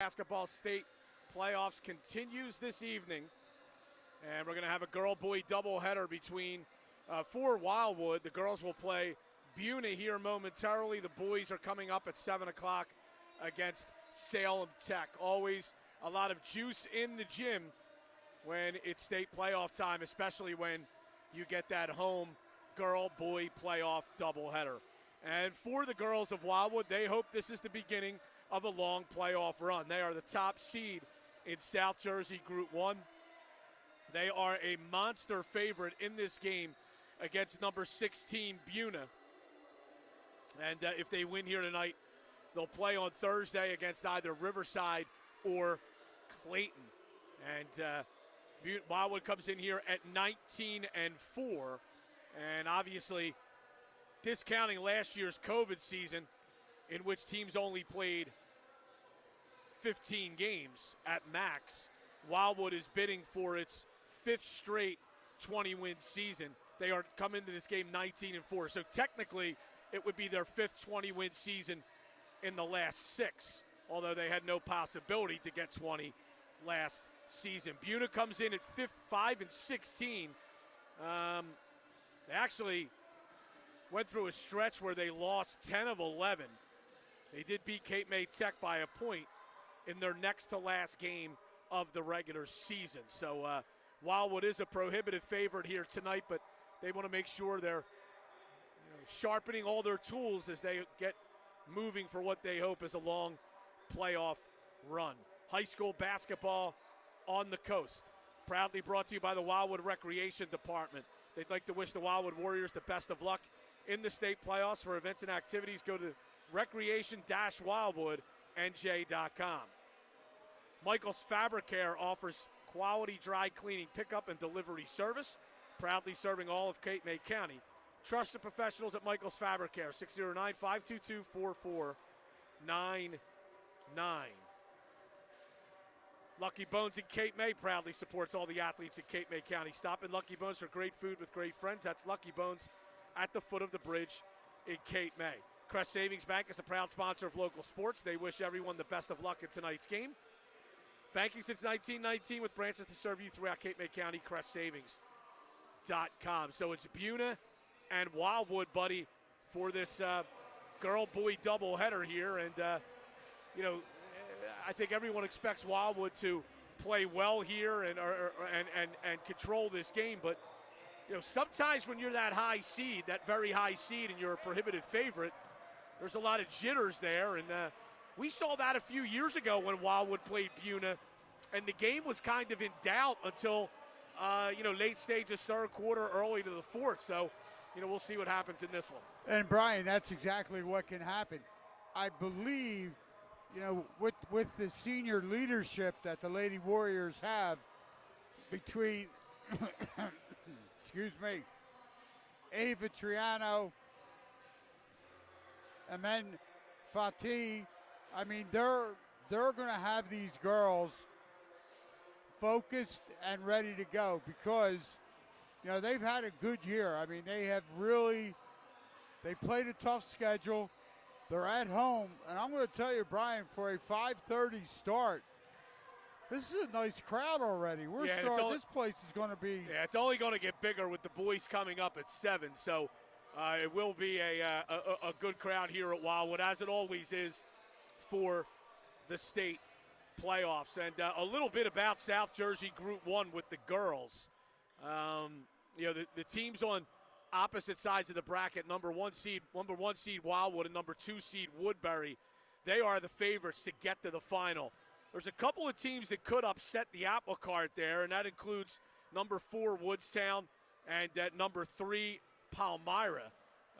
Basketball state playoffs continues this evening, and we're going to have a girl-boy doubleheader between for Wildwood. The girls will play Buena here momentarily. The boys are coming up at 7 o'clock against Salem Tech. Always a lot of juice in the gym when it's state playoff time, especially when you get that home girl-boy playoff doubleheader. And for the girls of Wildwood, they hope this is the beginning of a long playoff run. They are the top seed in South Jersey Group 1. They are a monster favorite in this game against number 16, Buena. And if they win here tonight, they'll play on Thursday against either Riverside or Clayton. And Wildwood comes in here at 19-4. And obviously, discounting last year's COVID season, in which teams only played 15 games at max, Wildwood is bidding for its fifth straight 20-win season. They are coming into this game 19-4. So technically, it would be their fifth 20-win season in the last 6, although they had no possibility to get 20 last season. Buena comes in at 5-16. They actually went through a stretch where they lost 10 of 11. They did beat Cape May Tech by a point in their next to last game of the regular season. So Wildwood is a prohibitive favorite here tonight, but they want to make sure they're sharpening all their tools as they get moving for what they hope is a long playoff run. High school basketball on the coast. Proudly brought to you by the Wildwood Recreation Department. They'd like to wish the Wildwood Warriors the best of luck in the state playoffs. For events and activities, go to recreation-wildwoodnj.com. Michael's Fabric Care offers quality dry cleaning pickup and delivery service, proudly serving all of Cape May County. Trust the professionals at Michael's Fabric Care, 609-522-4499. Lucky Bones in Cape May proudly supports all the athletes in Cape May County. Stop in Lucky Bones for great food with great friends. That's Lucky Bones at the foot of the bridge in Cape May. Crest Savings Bank is a proud sponsor of local sports. They wish everyone the best of luck in tonight's game. Banking since 1919 with branches to serve you throughout Cape May County, CrestSavings.com. So it's Buena and Wildwood, buddy, for this girl-boy doubleheader here. And, I think everyone expects Wildwood to play well here and control this game. But, sometimes when you're that high seed, that very high seed, and you're a prohibitive favorite, there's a lot of jitters there. And we saw that a few years ago when Wildwood played Buena, and the game was kind of in doubt until, late stages, third quarter, early to the fourth. So, we'll see what happens in this one. And, Brian, that's exactly what can happen. I believe, with the senior leadership that the Lady Warriors have between, excuse me, Ava Triano, Amen Fatih, I mean, they're going to have these girls focused and ready to go because, they've had a good year. I mean, they played a tough schedule. They're at home. And I'm going to tell you, Brian, for a 5:30 start, this is a nice crowd already. This place is going to be. Yeah, it's only going to get bigger with the boys coming up at 7. So it will be a good crowd here at Wildwood, as it always is for the state playoffs. And a little bit about South Jersey Group 1 with the girls. The teams on opposite sides of the bracket, number one seed Wildwood and number 2 seed Woodbury, they are the favorites to get to the final. There's a couple of teams that could upset the apple cart there, and that includes number 4 Woodstown and number 3 Palmyra.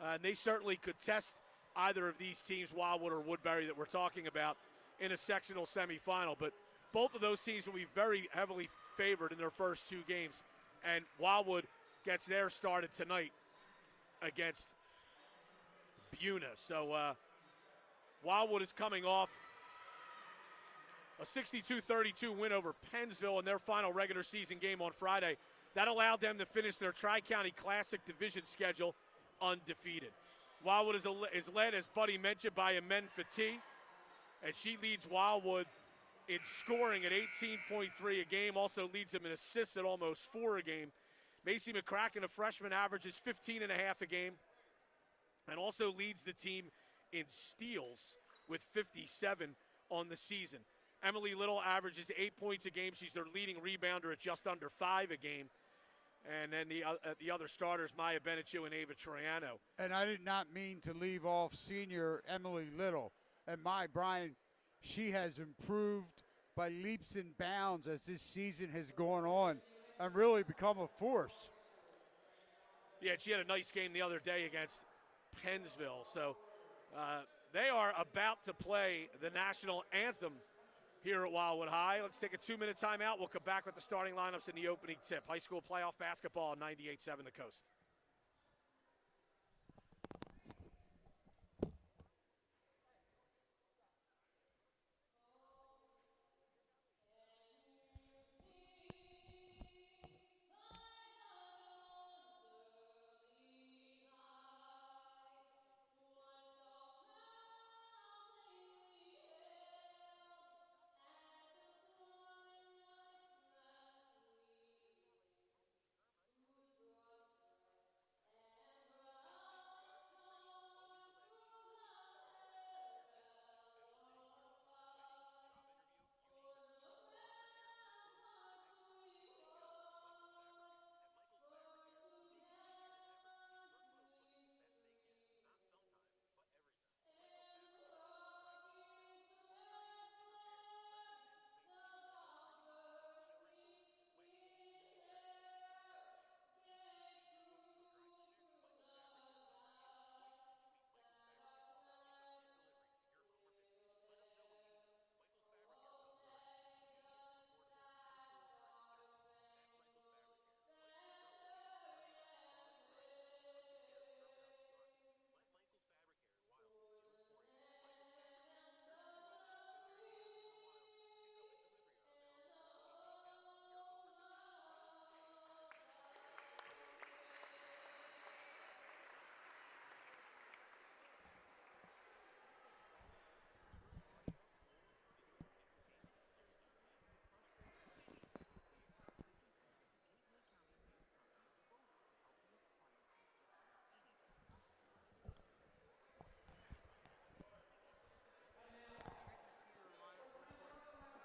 And they certainly could test either of these teams, Wildwood or Woodbury, that we're talking about in a sectional semifinal. But both of those teams will be very heavily favored in their first 2 games. And Wildwood gets theirs started tonight against Buena. So Wildwood is coming off a 62-32 win over Pennsville in their final regular season game on Friday. That allowed them to finish their Tri-County Classic Division schedule undefeated. Wildwood is led, as Buddy mentioned, by Amen Fatih, and she leads Wildwood in scoring at 18.3 a game, also leads him in assists at almost 4 a game. Macy McCracken, a freshman, averages 15 and a half a game and also leads the team in steals with 57 on the season. Emily Little averages 8 points a game. She's their leading rebounder at just under 5 a game. And then the other starters, Maya Benechu and Ava Troiano. And I did not mean to leave off senior Emily Little. And Brian, she has improved by leaps and bounds as this season has gone on and really become a force. Yeah, she had a nice game the other day against Pennsville. So they are about to play the national anthem here at Wildwood High. Let's take a 2-minute timeout. We'll come back with the starting lineups in the opening tip. High school playoff basketball on 98.7 The Coast.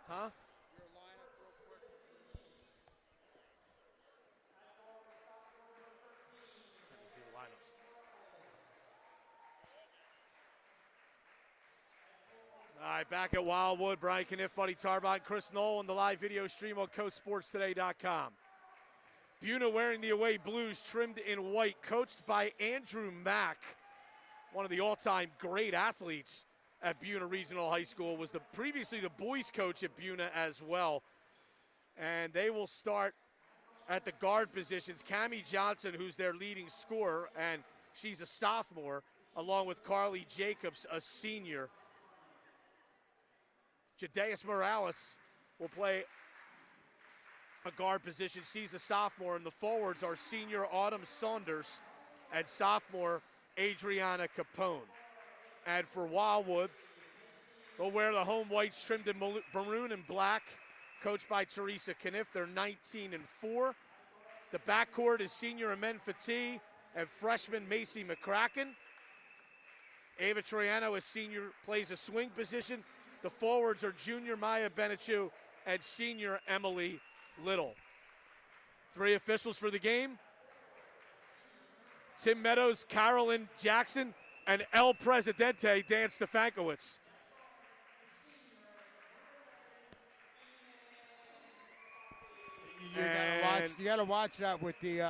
Huh? Your lineup real quick. All right, back at Wildwood, Brian Cunniff, Buddy Tarbotton, Chris Knoll on the live video stream on CoastSportsToday.com. Buena wearing the away blues, trimmed in white, coached by Andrew Mack, one of the all-time great athletes at Buena Regional High School, was previously the boys coach at Buena as well. And they will start at the guard positions. Cammie Johnson, who's their leading scorer, and she's a sophomore, along with Carly Jacobs, a senior. Jadeus Morales will play a guard position. She's a sophomore, and the forwards are senior Autumn Saunders and sophomore Adriana Capone. And for Wildwood, they'll wear the home whites trimmed in maroon and black, coached by Teresa Cunniff. They're 19-4. The backcourt is senior Amen Fatih and freshman Macy McCracken. Ava Troiano, a senior, plays a swing position. The forwards are junior Maya Benechu and senior Emily Little. 3 officials for the game: Tim Meadows, Carolyn Jackson, and El Presidente, Dan Stefankowitz. You gotta watch that with the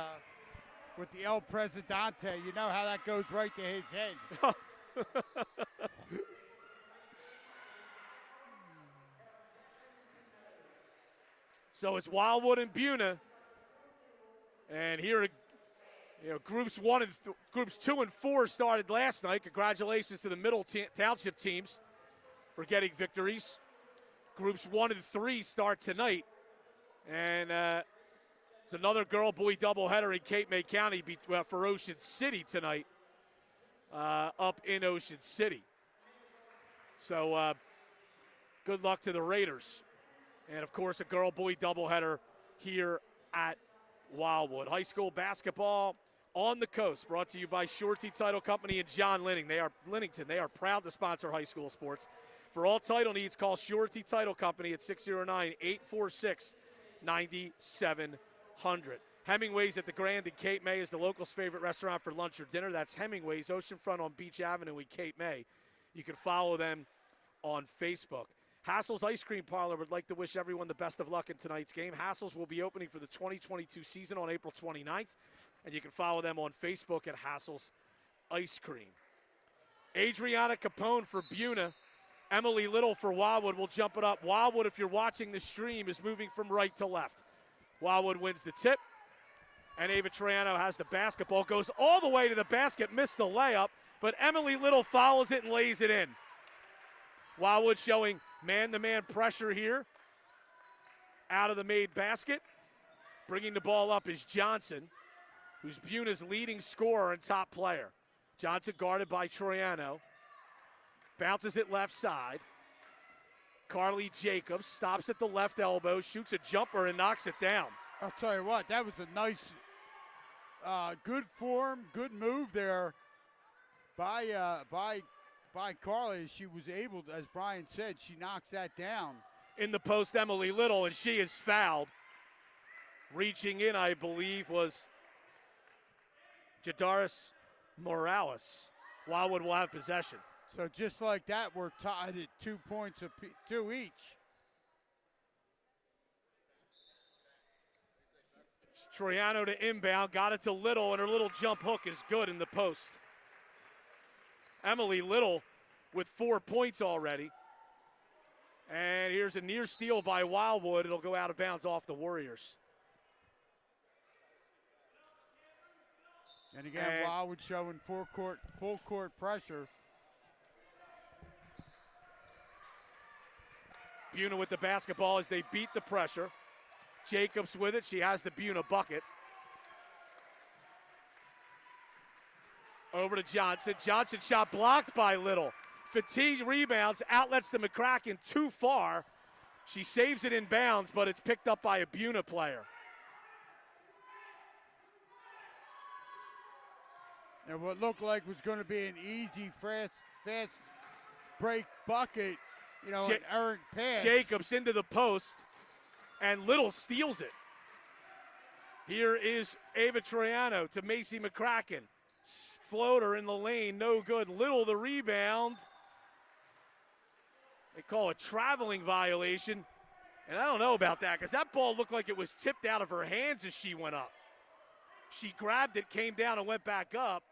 El Presidente. You know how that goes right to his head. So it's Wildwood and Buena, and here, groups 2 and 4 started last night. Congratulations to the Middle Township teams for getting victories. Groups 1 and 3 start tonight, and it's another girl-boy doubleheader in Cape May County for Ocean City tonight, up in Ocean City. So good luck to the Raiders. And, of course, a girl-boy doubleheader here at Wildwood. High school basketball on the coast, brought to you by Shorty Title Company and John Linnington. They are proud to sponsor high school sports. For all title needs, call Shorty Title Company at 609-846-9700. Hemingway's at the Grand in Cape May is the local's favorite restaurant for lunch or dinner. That's Hemingway's, oceanfront on Beach Avenue in Cape May. You can follow them on Facebook. Hassel's Ice Cream Parlor would like to wish everyone the best of luck in tonight's game. Hassel's will be opening for the 2022 season on April 29th, and you can follow them on Facebook at Hassel's Ice Cream. Adriana Capone for Buena. Emily Little for Wildwood will jump it up. Wildwood, if you're watching the stream, is moving from right to left. Wildwood wins the tip, and Ava Triano has the basketball. Goes all the way to the basket, missed the layup, but Emily Little follows it and lays it in. Wildwood showing man-to-man pressure here out of the made basket. Bringing the ball up is Johnson, who's Buna's leading scorer and top player. Johnson guarded by Troiano. Bounces it left side. Carly Jacobs stops at the left elbow, shoots a jumper, and knocks it down. I'll tell you what, that was a nice, good form, good move there by Carly. She was able to, as Brian said, she knocks that down. In the post, Emily Little, and she is fouled. Reaching in, I believe, was Jadaris Morales. Wildwood will have possession. So just like that, we're tied at 2 points, two each. Troiano to inbound, got it to Little, and her little jump hook is good in the post. Emily Little with 4 points already. And here's a near steal by Wildwood. It'll go out of bounds off the Warriors. And again, Wildwood showing full court pressure. Buena with the basketball as they beat the pressure. Jacobs with it. She has the Buena bucket. Over to Johnson. Johnson shot blocked by Little. Fatigue rebounds, outlets to McCracken too far. She saves it in bounds, but it's picked up by a Buena player. And what looked like was going to be an easy, fast break bucket, an errant pass. Jacobs into the post, and Little steals it. Here is Ava Troiano to Macy McCracken. Floater in the lane, no good. Little the rebound. They call a traveling violation. And I don't know about that because that ball looked like it was tipped out of her hands as she went up. She grabbed it, came down, and went back up.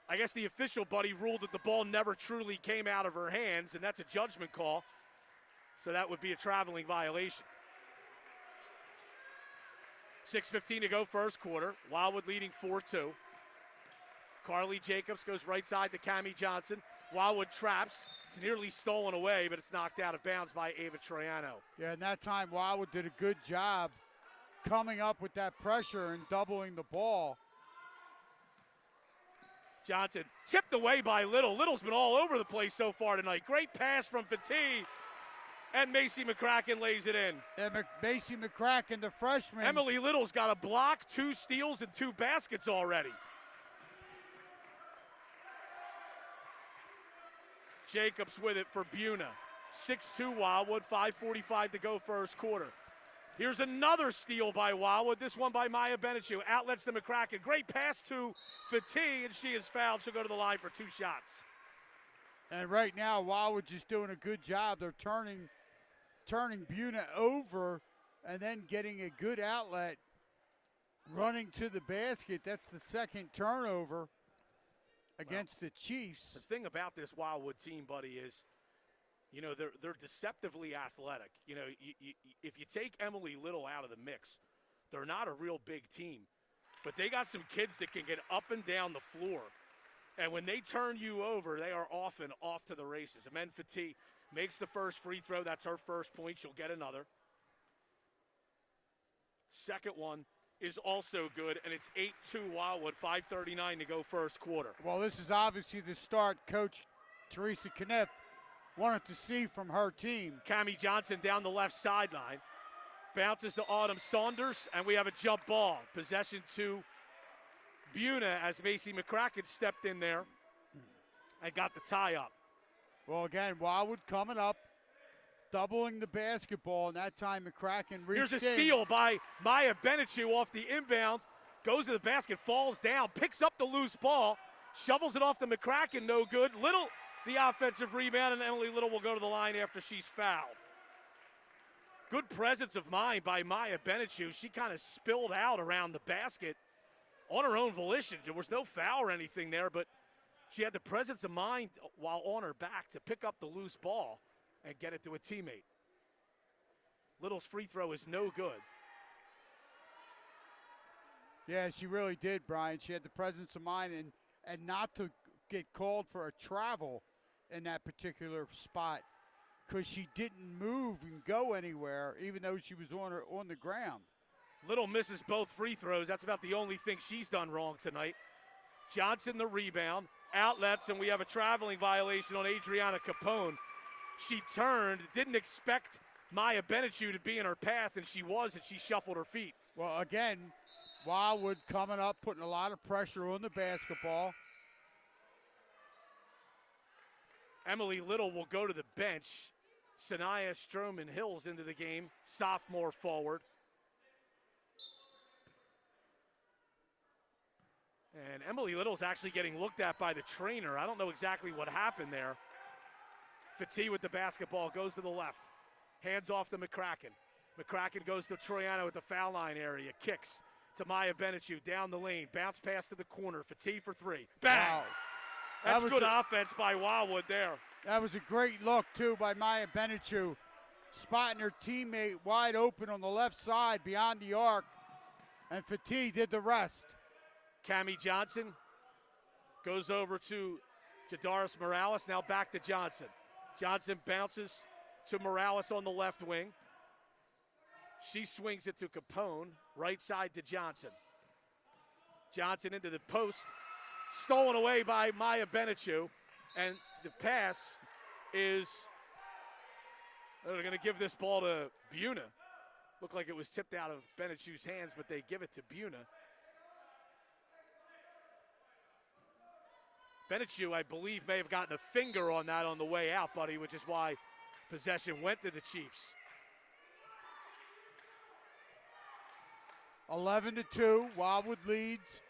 I guess the official, Buddy, ruled that the ball never truly came out of her hands, and that's a judgment call. So that would be a traveling violation. 6:15 to go first quarter. Wildwood leading 4-2. Carly Jacobs goes right side to Cammie Johnson. Wildwood traps. It's nearly stolen away, but it's knocked out of bounds by Ava Troiano. Yeah, and that time Wildwood did a good job coming up with that pressure and doubling the ball. Johnson tipped away by Little. Little's been all over the place so far tonight. Great pass from Fatigue, and Macy McCracken lays it in. And Macy McCracken, the freshman. Emily Little's got a block, 2 steals, and 2 baskets already. Jacobs with it for Buena. 6-2 Wildwood, 5:45 to go first quarter. Here's another steal by Wildwood, this one by Maya Benechu. Outlets to McCracken. Great pass to Fatigue, and she is fouled. She'll go to the line for 2 shots. And right now, Wildwood just doing a good job. They're turning Buena over and then getting a good outlet, running to the basket. That's the second turnover against the Chiefs. The thing about this Wildwood team, Buddy, is they're deceptively athletic. If you take Emily Little out of the mix, they're not a real big team. But they got some kids that can get up and down the floor. And when they turn you over, they are often off to the races. Amen Fatigue makes the first free throw. That's her first point. She'll get another. Second one is also good, and it's 8-2 Wildwood, 5:39 to go first quarter. Well, this is obviously the start. Coach Teresa Cunniff wanted to see from her team. Cammie Johnson down the left sideline. Bounces to Autumn Saunders, and we have a jump ball. Possession to Buena as Macy McCracken stepped in there and got the tie up. Well, again, Wildwood coming up, doubling the basketball, and that time McCracken reached Here's a steal by Maya Benechu off the inbound. Goes to the basket, falls down, picks up the loose ball, shovels it off to McCracken, no good. Little, the offensive rebound, and Emily Little will go to the line after she's fouled. Good presence of mind by Maya Benechu. She kind of spilled out around the basket on her own volition. There was no foul or anything there, but she had the presence of mind while on her back to pick up the loose ball and get it to a teammate. Little's free throw is no good. Yeah, she really did, Brian. She had the presence of mind and not to get called for a travel in that particular spot, because she didn't move and go anywhere, even though she was on the ground. Little misses both free throws. That's about the only thing she's done wrong tonight. Johnson the rebound, outlets, and we have a traveling violation on Adriana Capone. She turned, didn't expect Maya Benechu to be in her path, and she was, and she shuffled her feet. Well, again, Wildwood coming up, putting a lot of pressure on the basketball. Emily Little will go to the bench. Sanaya Stroman Hills into the game, sophomore forward. And Emily Little's actually getting looked at by the trainer. I don't know exactly what happened there. Fati with the basketball, goes to the left. Hands off to McCracken. McCracken goes to Troiano at the foul line area. Kicks to Maya Benechu down the lane. Bounce pass to the corner. Fati for three. Bang! Wow. That's good offense by Wildwood there. That was a great look, too, by Maya Benechu, spotting her teammate wide open on the left side beyond the arc, and Fati did the rest. Cammie Johnson goes over to Jadaris Morales, now back to Johnson. Johnson bounces to Morales on the left wing. She swings it to Capone, right side to Johnson. Johnson into the post, stolen away by Maya Benechu, and the pass is, they're going to give this ball to Buena. Looked like it was tipped out of Benechu's hands, but they give it to Buena. Benechu, I believe, may have gotten a finger on that on the way out, buddy, which is why possession went to the Chiefs. 11-2, Wildwood leads.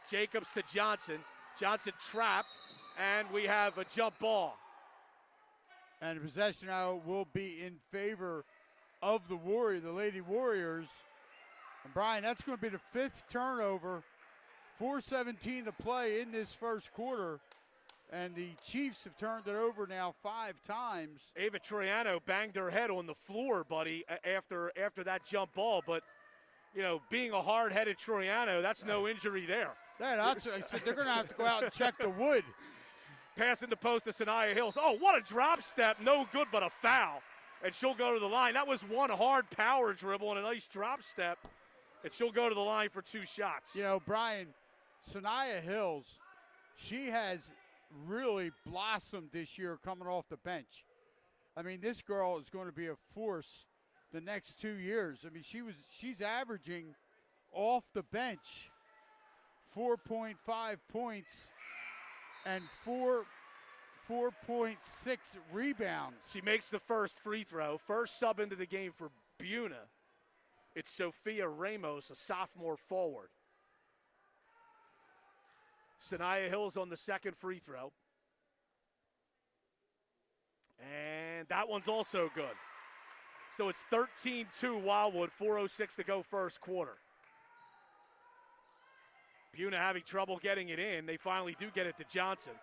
Jacobs to Johnson. Johnson trapped, and we have a jump ball. And the possession now will be in favor of the Lady Warriors. And Brian, that's going to be the fifth turnover. 4:17 to play in this first quarter. And the Chiefs have turned it over now 5 times. Ava Troiano banged her head on the floor, buddy, after that jump ball. But, you know, being a hard-headed Troiano, that's no injury there. I said they're going to have to go out and check the wood. Passing the post to Sanaya Hills. Oh, what a drop step. No good, but a foul. And she'll go to the line. That was one hard power dribble and a nice drop step. And she'll go to the line for 2 shots. You know, Brian, Sanaya Hills, she has really blossomed this year coming off the bench. I mean, this girl is going to be a force the next 2 years. I mean, she's averaging off the bench 4.5 points and 4.6 rebounds. She makes the first free throw. First sub into the game for Buena. It's Sophia Ramos, a sophomore forward. Sanaya Hills on the second free throw. And that one's also good. So it's 13-2 Wildwood, 4:06 to go first quarter. Buena having trouble getting it in. They finally do get it to Johnson.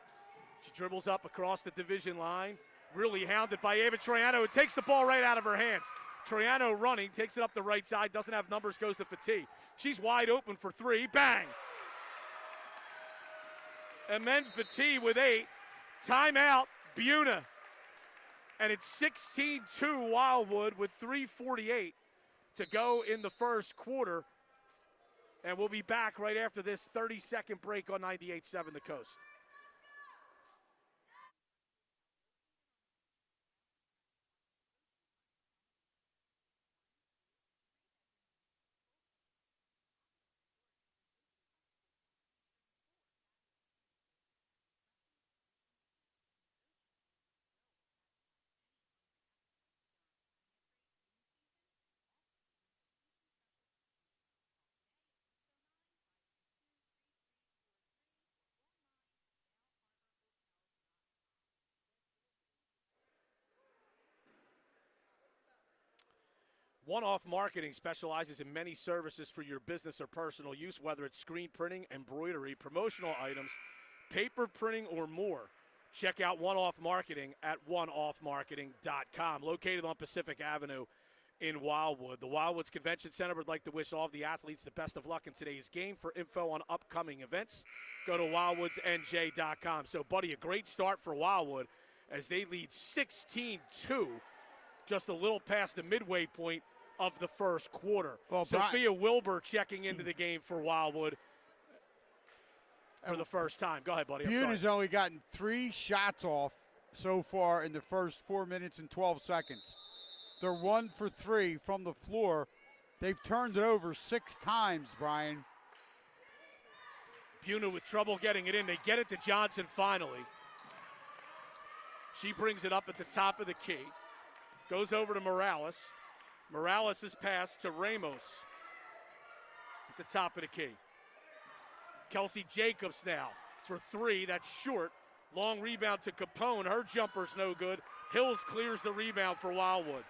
She dribbles up across the division line. Really hounded by Ava Troiano, who takes the ball right out of her hands. Troiano running, takes it up the right side, doesn't have numbers, goes to Fati. She's wide open for 3, bang! And then Fati with 8. Timeout, Buena. And it's 16-2 Wildwood with 3:48 to go in the first quarter. And we'll be back right after this 30-second break on 98.7 The Coast. One-Off Marketing specializes in many services for your business or personal use, whether it's screen printing, embroidery, promotional items, paper printing, or more. Check out One-Off Marketing at oneoffmarketing.com, located on Pacific Avenue in Wildwood. The Wildwoods Convention Center would like to wish all of the athletes the best of luck in today's game. For info on upcoming events, go to wildwoodsnj.com. So, buddy, a great start for Wildwood as they lead 16-2, just a little past the midway point of the first quarter. Well, Sophia Wilbur checking into the game for Wildwood for the first time. Go ahead, buddy. Buena's only gotten 3 shots off so far in the first 4 minutes and 12 seconds. They're 1 for 3 from the floor. They've turned it over 6 times, Brian. Buena with trouble getting it in. They get it to Johnson finally. She brings it up at the top of the key. Goes over to Morales. Morales is passed to Ramos at the top of the key. Kelsey Jacobs now for 3. That's short. Long rebound to Capone. Her jumper's no good. Hills clears the rebound for Wildwood.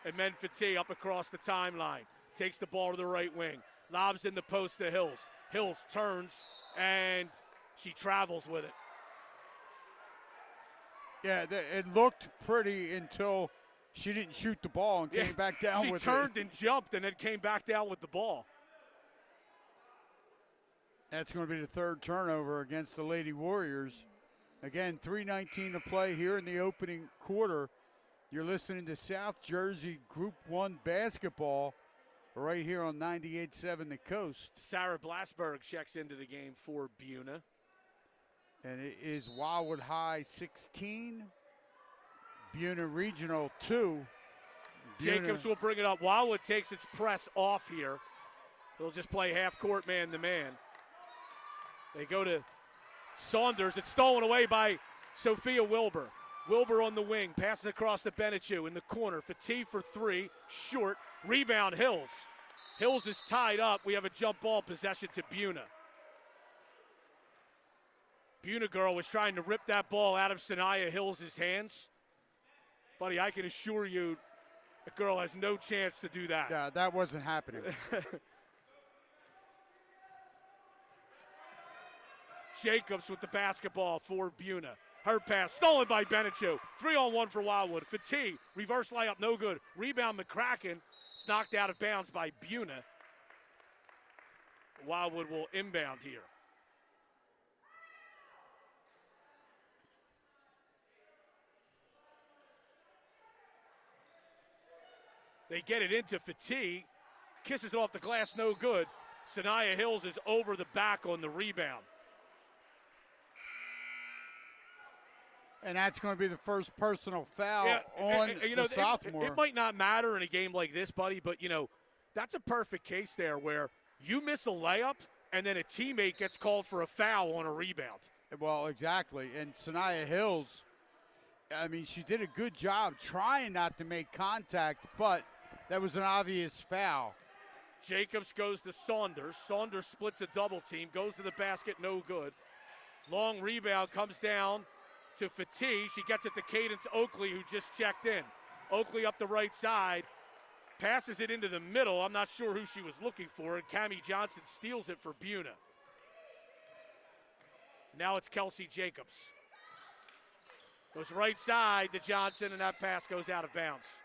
And Menfati up across the timeline. Takes the ball to the right wing. Lobs in the post to Hills. Hills turns, and she travels with it. Yeah, it looked pretty until she didn't shoot the ball and came back down with it. She turned and jumped and then came back down with the ball. That's going to be the 3rd turnover against the Lady Warriors. Again, 3:19 to play here in the opening quarter. You're listening to South Jersey Group 1 basketball right here on 98.7 The Coast. Sarah Blasberg checks into the game for Buena. And it is Wildwood High 16, Buena Regional 2. Jacobs will bring it up. Wildwood takes its press off here. They'll just play half-court man-to-man. They go to Saunders. It's stolen away by Sophia Wilbur. Wilbur on the wing, passes across to Benechu in the corner. Fati for 3, short. Rebound, Hills. Hills is tied up. We have a jump ball possession to Buena. Buena girl was trying to rip that ball out of Sanaya Hills' hands. Buddy, I can assure you the girl has no chance to do that. Yeah, that wasn't happening. Jacobs with the basketball for Buena. Her pass stolen by Benechu. 3-on-1 for Wildwood. Fati, reverse layup, no good. Rebound McCracken. It's knocked out of bounds by Buena. Wildwood will inbound here. They get it into Fati. Kisses it off the glass, no good. Sanaya Hills is over the back on the rebound. And that's going to be the first personal foul on the sophomore. It might not matter in a game like this, buddy, but, that's a perfect case there where you miss a layup and then a teammate gets called for a foul on a rebound. Well, exactly. And Sanaya Hills, I mean, she did a good job trying not to make contact, but that was an obvious foul. Jacobs goes to Saunders. Saunders splits a double team, goes to the basket, no good. Long rebound comes down to Fati. She gets it to Cadence Oakley, who just checked in. Oakley up the right side, passes it into the middle. I'm not sure who she was looking for, and Cammie Johnson steals it for Buena. Now it's Kelsey Jacobs. Goes right side to Johnson, and that pass goes out of bounds.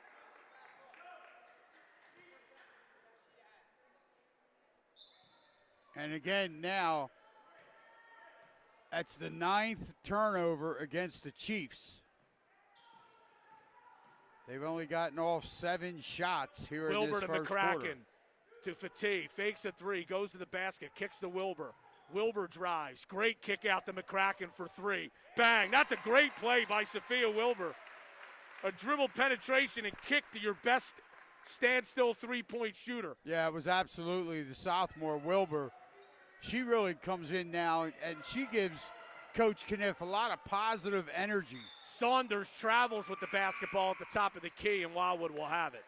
And again, now, that's the 9th turnover against the Chiefs. They've only gotten off 7 shots here in this first quarter. Wilbur to McCracken to Fati. Fakes a 3, goes to the basket, kicks to Wilbur. Wilbur drives. Great kick out to McCracken for 3. Bang. That's a great play by Sophia Wilbur. A dribble penetration and kick to your best standstill three-point shooter. Yeah, it was absolutely the sophomore Wilbur. She really comes in now, and she gives Coach Cunniff a lot of positive energy. Saunders travels with the basketball at the top of the key, and Wildwood will have it.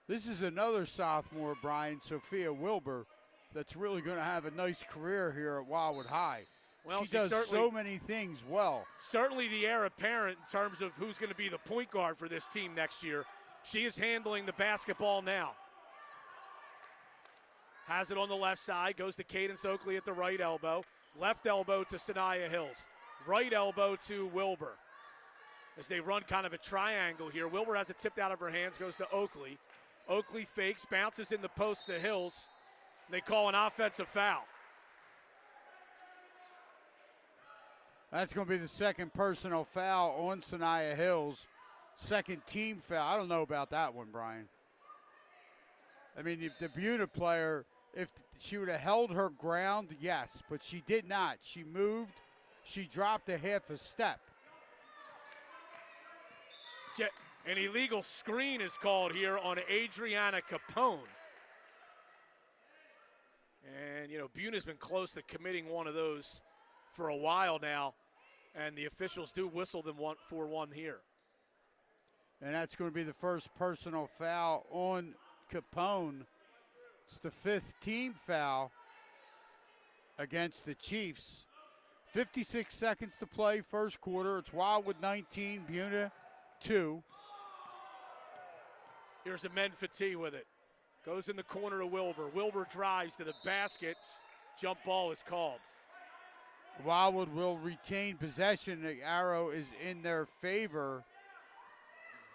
This is another sophomore, Brian, Sophia Wilbur, that's really going to have a nice career here at Wildwood High. Well, she does so many things well. Certainly the heir apparent in terms of who's going to be the point guard for this team next year. She is handling the basketball now. Has it on the left side, goes to Cadence Oakley at the right elbow. Left elbow to Sanaya Hills. Right elbow to Wilbur. As they run kind of a triangle here. Wilbur has it tipped out of her hands, goes to Oakley. Oakley fakes, bounces in the post to Hills. They call an offensive foul. That's going to be the second personal foul on Sanaya Hills. Second team foul. I don't know about that one, Brian. I mean, if the Buena player, if she would have held her ground, yes, but she did not. She moved. She dropped a half a step. An illegal screen is called here on Adriana Capone. And, you know, Buena's been close to committing one of those for a while now, and the officials do whistle them for one here. And that's going to be the first personal foul on Capone. It's the fifth team foul against the Chiefs. 56 seconds to play, first quarter. It's Wildwood 19, Buena 2. Here's a Menfati with it. Goes in the corner to Wilbur. Wilbur drives to the basket. Jump ball is called. Wildwood will retain possession. The arrow is in their favor.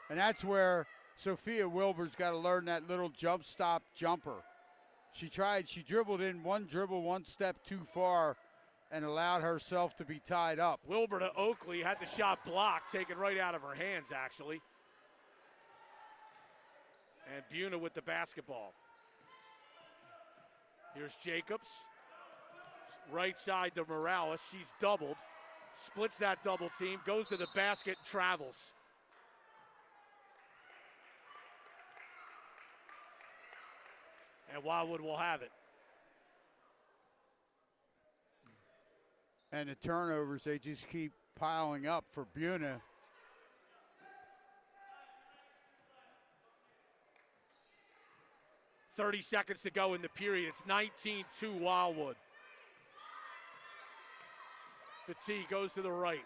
And that's where Sophia Wilbur's got to learn that little jump stop jumper. She dribbled in one step too far and allowed herself to be tied up. Wilbur to Oakley, had the shot blocked, taken right out of her hands, actually. And Buena with the basketball. Here's Jacobs. Right side to Morales. She's doubled. Splits that double team, goes to the basket, travels. And Wildwood will have it. And the turnovers, they just keep piling up for Buena. .30 seconds to go in the period. It's 19-2 Wildwood. Fatigue goes to the right.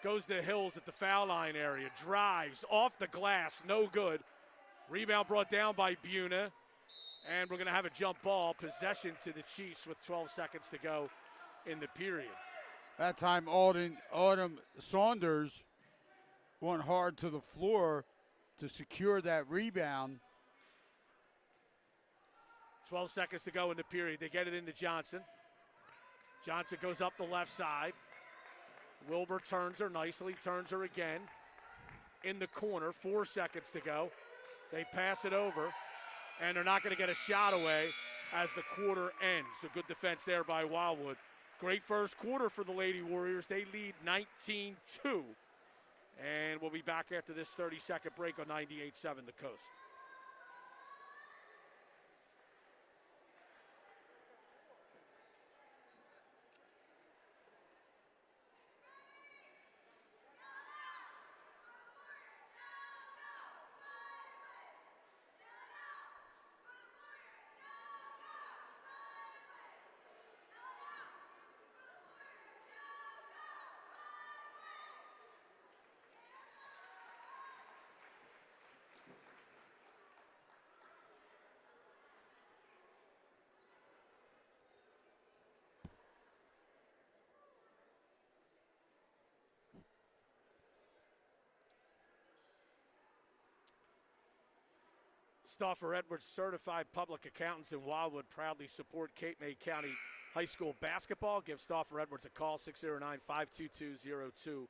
Goes to Hills at the foul line area. Drives off the glass. No good. Rebound brought down by Buena. And we're going to have a jump ball. Possession to the Chiefs with 12 seconds to go in the period. That time, Autumn Saunders went hard to the floor to secure that rebound. 12 seconds to go in the period. They get it into Johnson. Johnson goes up the left side. Wilbur turns her nicely, turns her again. In the corner, 4 seconds to go. They pass it over, and they're not going to get a shot away as the quarter ends. So good defense there by Wildwood. Great first quarter for the Lady Warriors. They lead 19-2. And we'll be back after this 30-second break on 98.7 The Coast. Stauffer Edwards certified public accountants in Wildwood proudly support Cape May County High School basketball. Give Stauffer Edwards a call, 609-522-0246.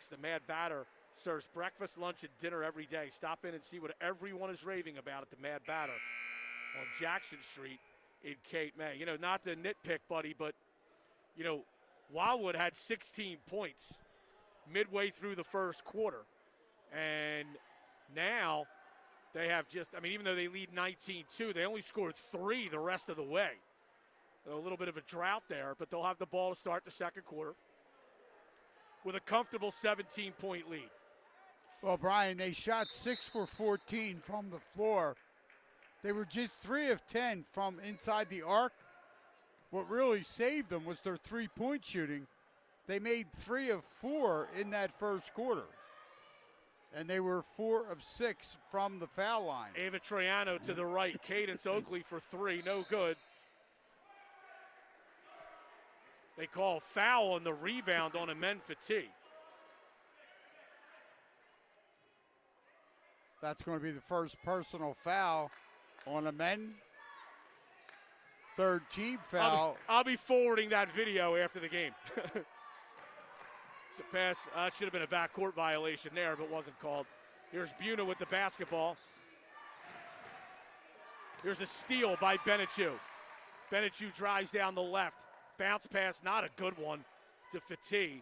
The Mad Batter serves breakfast, lunch, and dinner every day. Stop in and see what everyone is raving about at the Mad Batter on Jackson Street in Cape May. You know, not to nitpick, buddy, but, you know, Wildwood had 16 points midway through the first quarter. And now they have just, I mean, even though they lead 19-2, they only scored 3 the rest of the way. So a little bit of a drought there, but they'll have the ball to start the second quarter with a comfortable 17-point lead. Well, Brian, they shot 6 for 14 from the floor. They were just 3 of 10 from inside the arc. What really saved them was their three-point shooting. They made 3 of 4 in that first quarter. And they were 4 of 6 from the foul line. Ava Troiano to the right. Cadence Oakley for 3. No good. They call foul on the rebound on Amen Fati. That's going to be the first personal foul on Amen. Third team foul. I'll be forwarding that video after the game. It's a pass. It should have been a backcourt violation there, but wasn't called. Here's Buena with the basketball. Here's a steal by Benechu. Benechu drives down the left. Bounce pass, not a good one to Fati.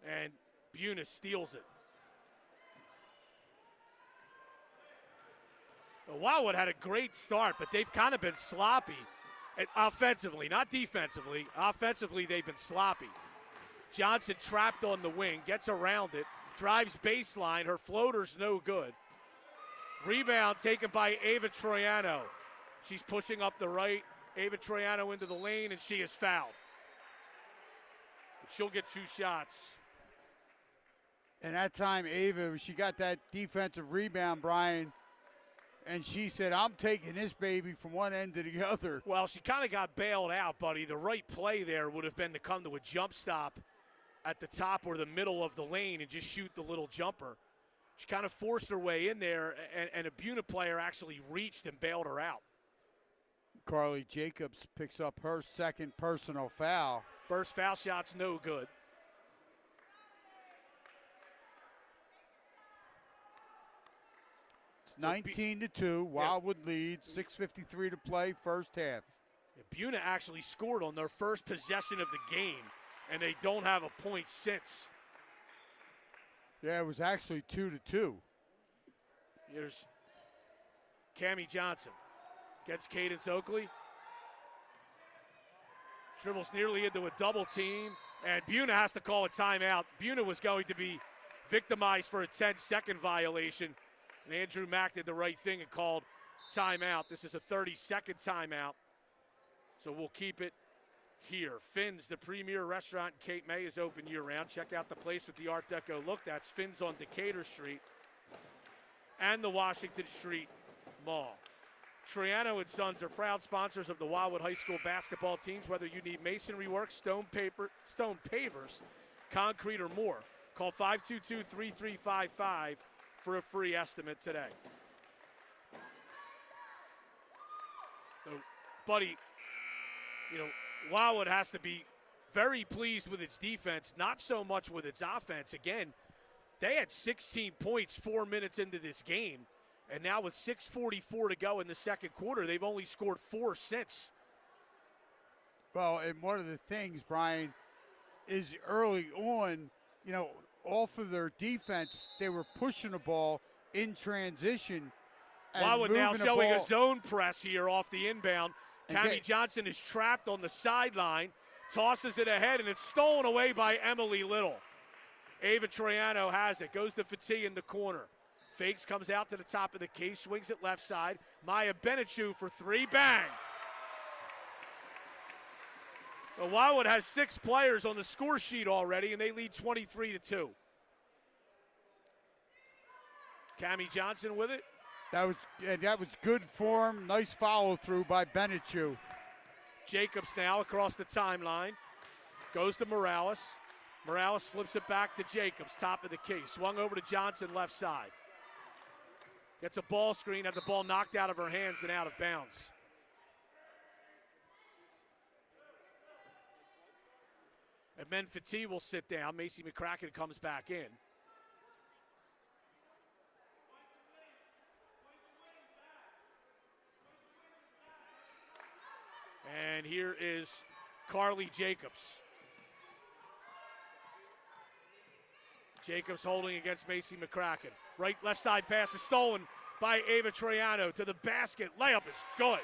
And Buena steals it. Well, Wildwood had a great start, but they've kind of been sloppy offensively, not defensively. Offensively, they've been sloppy. Johnson trapped on the wing, gets around it, drives baseline. Her floater's no good. Rebound taken by Ava Troiano. She's pushing up the right. Ava Troiano into the lane, and she is fouled. She'll get 2 shots. And that time, Ava, she got that defensive rebound, Brian, and she said, I'm taking this baby from one end to the other. Well, she kind of got bailed out, buddy. The right play there would have been to come to a jump stop at the top or the middle of the lane and just shoot the little jumper. She kind of forced her way in there, and a Buena player actually reached and bailed her out. Carly Jacobs picks up her second personal foul. First foul shot's no good. It's 19-2. Wildwood leads. 6:53 to play, first half. Buena actually scored on their first possession of the game, and they don't have a point since. Yeah, it was actually 2-2. Here's Cammie Johnson. Gets Cadence Oakley. Dribbles nearly into a double team, and Buena has to call a timeout. Buena was going to be victimized for a 10-second violation, and Andrew Mack did the right thing and called timeout. This is a 30-second timeout, so we'll keep it here. Finn's, the premier restaurant in Cape May, is open year-round. Check out the place with the Art Deco look. That's Finn's on Decatur Street and the Washington Street Mall. Troiano and Sons are proud sponsors of the Wildwood High School basketball teams. Whether you need masonry work, stone pavers, concrete, or more, call 522-3355 for a free estimate today. So, buddy, Wildwood has to be very pleased with its defense, not so much with its offense. Again, they had 16 points 4 minutes into this game. And now with 6:44 to go in the second quarter, they've only scored 4 since. Well, and one of the things, Brian, is early on, off of their defense, they were pushing the ball in transition. Wildwood now showing a zone press here off the inbound. Cammie Johnson is trapped on the sideline, tosses it ahead, and it's stolen away by Emily Little. Ava Troiano has it, goes to Fati in the corner. Fakes, comes out to the top of the key, swings it left side. Maya Benechu for 3, bang! Well, Wildwood has 6 players on the score sheet already, and they lead 23-2. Cammie Johnson with it. That was good form. Nice follow through by Benechu. Jacobs now across the timeline. Goes to Morales. Morales flips it back to Jacobs, top of the key. Swung over to Johnson, left side. Gets a ball screen, had the ball knocked out of her hands and out of bounds. And then Fati will sit down. Macy McCracken comes back in. And here is Carly Jacobs. Jacobs holding against Macy McCracken. Right, left side pass is stolen by Ava Troiano to the basket. Layup is good.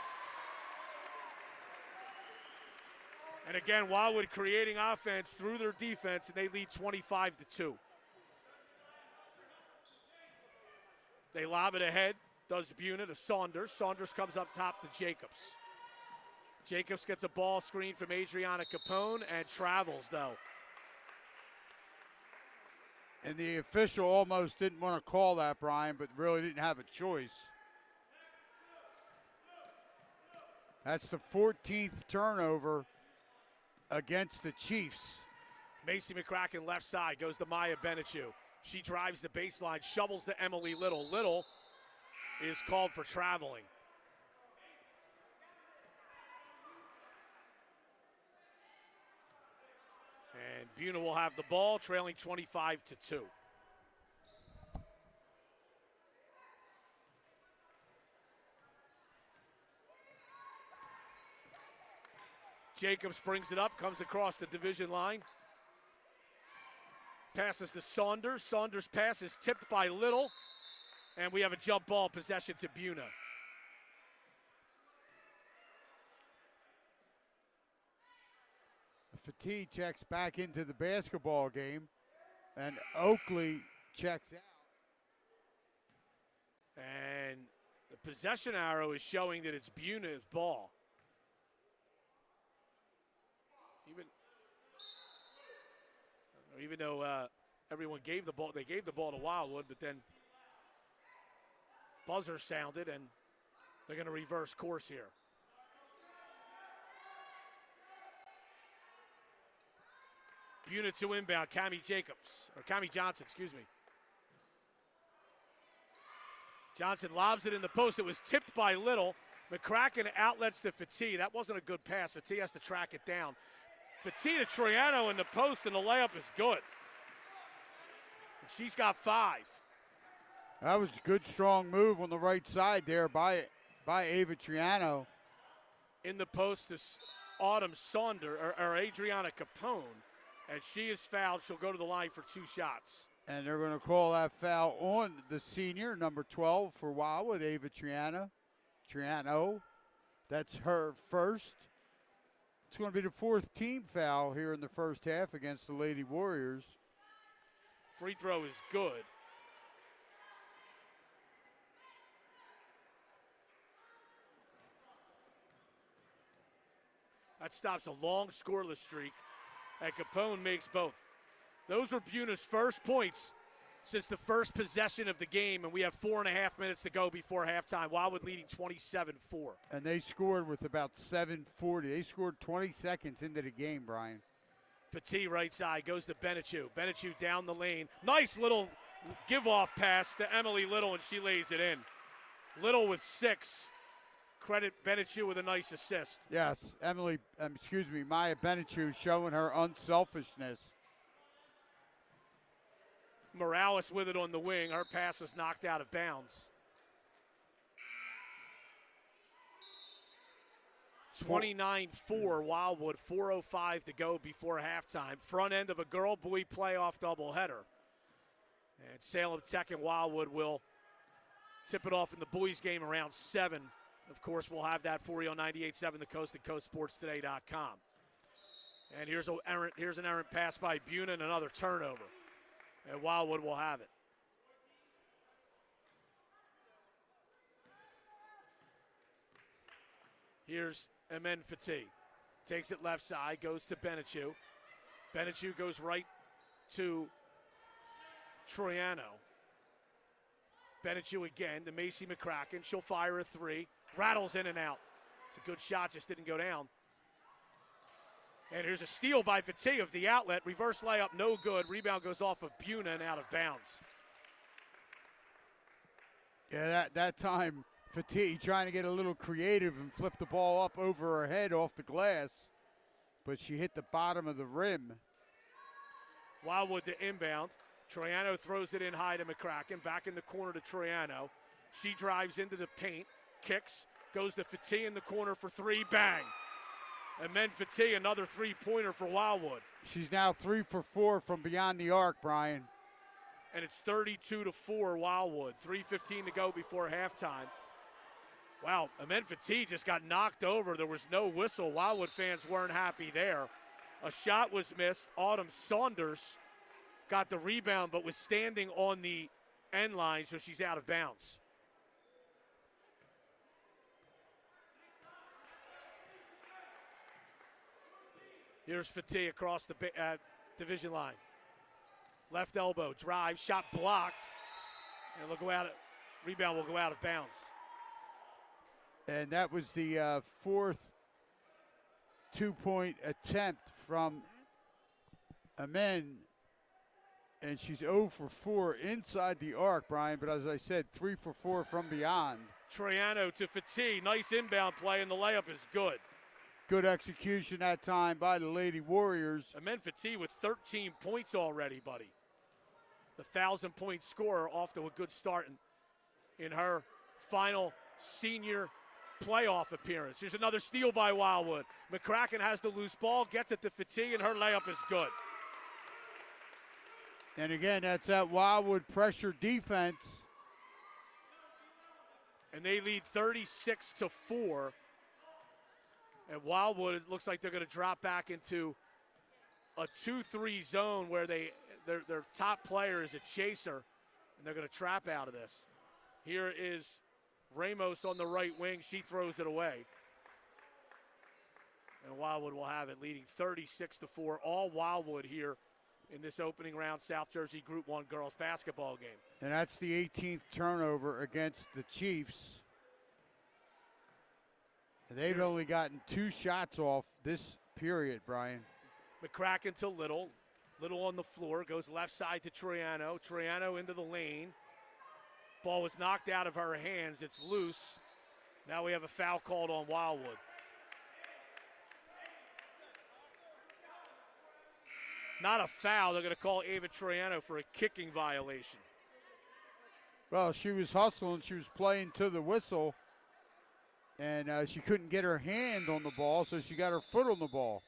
And again, Wildwood creating offense through their defense, and they lead 25-2. They lob it ahead, does Buena to Saunders. Saunders comes up top to Jacobs. Jacobs gets a ball screen from Adriana Capone and travels, though. And the official almost didn't want to call that, Brian, but really didn't have a choice. That's the 14th turnover against the Chiefs. Macy McCracken left side, goes to Maya Benichu. She drives the baseline, shovels to Emily Little. Little is called for traveling. And Buena will have the ball, trailing 25-2. Jacobs brings it up, comes across the division line. Passes to Saunders. Saunders' pass is tipped by Little. And we have a jump ball possession to Buena. Fatih checks back into the basketball game, and Oakley checks out. And the possession arrow is showing that it's Buena's ball. Even though everyone gave the ball, they gave the ball to Wildwood, but then buzzer sounded, and they're going to reverse course here. Buena to inbound, Cami Johnson, excuse me. Johnson lobs it in the post. It was tipped by Little. McCracken outlets to Fatih. That wasn't a good pass. Fatih has to track it down. Fatih to Troiano in the post, and the layup is good. And she's got 5. That was a good, strong move on the right side there by Ava Triano. In the post to Autumn Saunders, or Adriana Capone. And she is fouled. She'll go to the line for 2 shots. And they're going to call that foul on the senior, number 12 for Wildwood, Ava Triano. That's her first. It's going to be the 4th team foul here in the first half against the Lady Warriors. Free throw is good. That stops a long scoreless streak, and Capone makes both. Those were Buena's first points since the first possession of the game, and we have 4.5 minutes to go before halftime. Wildwood leading 27-4. And they scored with about 7:40. They scored 20 seconds into the game, Brian. Fatih right side goes to Benichu. Benichu down the lane. Nice little give-off pass to Emily Little, and she lays it in. Little with 6. Credit Benichu with a nice assist. Yes, Maya Benichu showing her unselfishness. Morales with it on the wing. Her pass was knocked out of bounds. 29-4 Wildwood, 4:05 to go before halftime. Front end of a girl-boy playoff doubleheader. And Salem Tech and Wildwood will tip it off in the boys game around 7. Of course, we'll have that for you on 98.7 The Coast and CoastSportsToday.com. And here's an errant pass by Buena and another turnover. And Wildwood will have it. Here's Amen Fatih. Takes it left side, goes to Benichu. Benichu goes right to Troiano. Benichu again to Macy McCracken. She'll fire a 3. Rattles in and out. It's a good shot, just didn't go down. And here's a steal by Fatih of the outlet. Reverse layup, no good. Rebound goes off of Buena and out of bounds. Yeah, that time, Fatih trying to get a little creative and flip the ball up over her head off the glass. But she hit the bottom of the rim. Wildwood to inbound. Troiano throws it in high to McCracken. Back in the corner to Troiano. She drives into the paint. Kicks. Goes to Fatih in the corner for 3. Bang. And then Fatih, another 3-pointer for Wildwood. She's now 3 for 4 from beyond the arc, Brian. And it's 32-4 Wildwood. 3:15 to go before halftime. Wow, Amen Fatih just got knocked over. There was no whistle. Wildwood fans weren't happy there. A shot was missed. Autumn Saunders got the rebound, but was standing on the end line, so she's out of bounds. Here's Fatih across the division line. Left elbow, drive, shot blocked. And it'll go out, rebound will go out of bounds. And that was the fourth two-point attempt from Amen. And she's 0 for 4 inside the arc, Brian. But as I said, 3 for 4 from beyond. Troiano to Fati. Nice inbound play, and the layup is good. Good execution that time by the Lady Warriors. Amen Fati with 13 points already, buddy. The 1,000-point scorer off to a good start in her final senior playoff appearance. Here's another steal by Wildwood. McCracken has the loose ball, gets it to Fati, and her layup is good. And again, that's that Wildwood pressure defense. And they lead 36-4. And Wildwood, it looks like they're going to drop back into a 2-3 zone where their top player is a chaser, and they're going to trap out of this. Here is Ramos on the right wing. She throws it away. And Wildwood will have it, leading 36-4. All Wildwood here in this opening round South Jersey Group 1 girls basketball game. And that's the 18th turnover against the Chiefs. They've only gotten 2 shots off this period, Brian. McCracken to Little. Little on the floor, goes left side to Troiano. Troiano into the lane. Ball was knocked out of her hands. It's loose. Now we have a foul called on Wildwood. Not a foul. They're going to call Ava Troiano for a kicking violation. Well, she was hustling. She was playing to the whistle. And she couldn't get her hand on the ball, so she got her foot on the ball.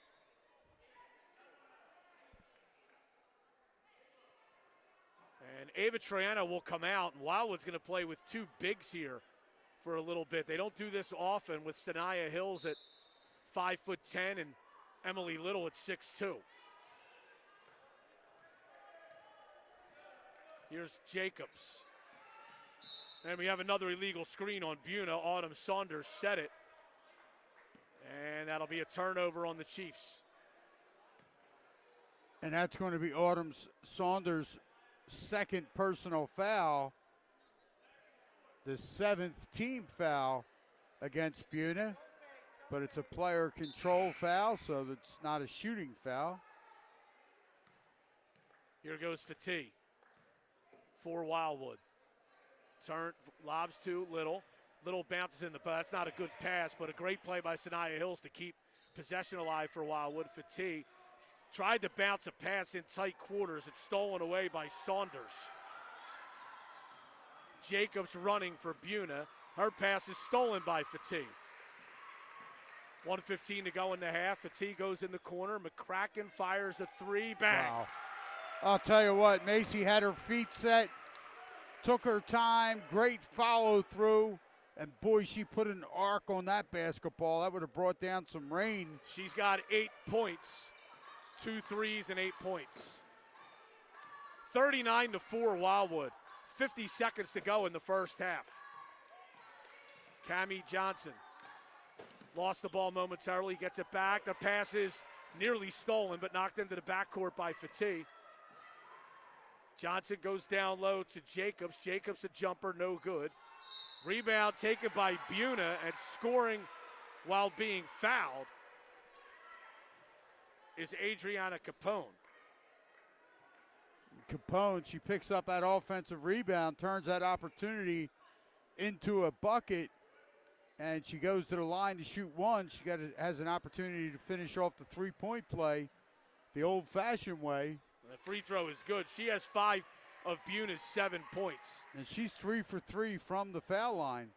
And Ava Troiano will come out, and Wildwood's going to play with 2 bigs here for a little bit. They don't do this often with Sanaya Hills at 5'10" and Emily Little at 6'2". Here's Jacobs. And we have another illegal screen on Buena. Autumn Saunders set it. And that'll be a turnover on the Chiefs. And that's going to be Autumn Saunders' second personal foul. The 7th team foul against Buena. But it's a player control foul, so it's not a shooting foul. Here goes Fati for Wildwood. Turn, lobs to Little. Little bounces in the pass. That's not a good pass, but a great play by Sanaya Hills to keep possession alive for Wildwood. Fati tried to bounce a pass in tight quarters. It's stolen away by Saunders. Jacobs running for Buena. Her pass is stolen by Fati. 1:15 to go in the half. Fati goes in the corner. McCracken fires a 3. Bang. Wow. I'll tell you what, Macy had her feet set. Took her time, great follow through, and boy, she put an arc on that basketball. That would have brought down some rain. She's got 8 points, 2 threes and 8 points. 39-4 Wildwood, 50 seconds to go in the first half. Cammie Johnson lost the ball momentarily, gets it back. The pass is nearly stolen, but knocked into the backcourt by Fati. Johnson goes down low to Jacobs. Jacobs a jumper, no good. Rebound taken by Buena, and scoring while being fouled is Adriana Capone. Capone, she picks up that offensive rebound, turns that opportunity into a bucket, and she goes to the line to shoot one. She has an opportunity to finish off the three-point play the old-fashioned way. The free throw is good. She has 5 of Buena's 7 points. And she's 3 for 3 from the foul line.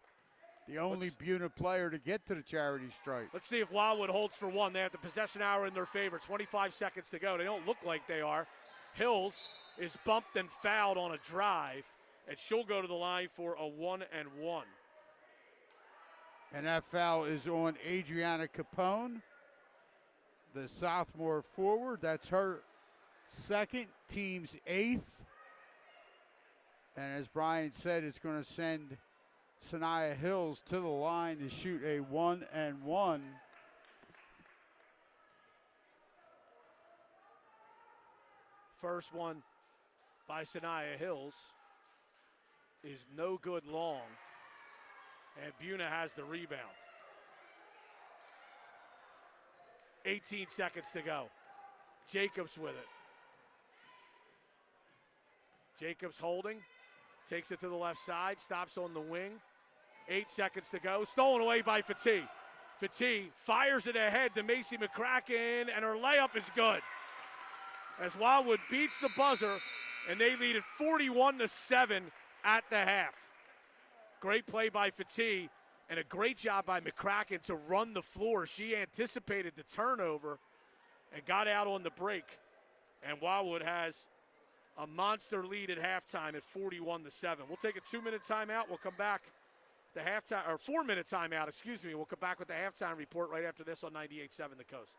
The only Buena player to get to the charity stripe. Let's see if Wildwood holds for one. They have the possession hour in their favor. 25 seconds to go. They don't look like they are. Hills is bumped and fouled on a drive, and she'll go to the line for a 1-and-1. And that foul is on Adriana Capone, the sophomore forward. That's her second, team's 8th. And as Brian said, it's going to send Sanaya Hills to the line to shoot a 1-and-1. First one by Sanaya Hills is no good long. And Buena has the rebound. 18 seconds to go. Jacobs with it. Jacobs holding. Takes it to the left side. Stops on the wing. 8 seconds to go. Stolen away by Fatih. Fatih fires it ahead to Macy McCracken, and her layup is good. As Wildwood beats the buzzer, and they lead it 41-7 at the half. Great play by Fatih, and a great job by McCracken to run the floor. She anticipated the turnover and got out on the break. And Wildwood has a monster lead at halftime at 41-7. We'll take a 2-minute timeout. We'll come back. The halftime, or 4-minute timeout, excuse me. We'll come back with the halftime report right after this on 98.7 The Coast.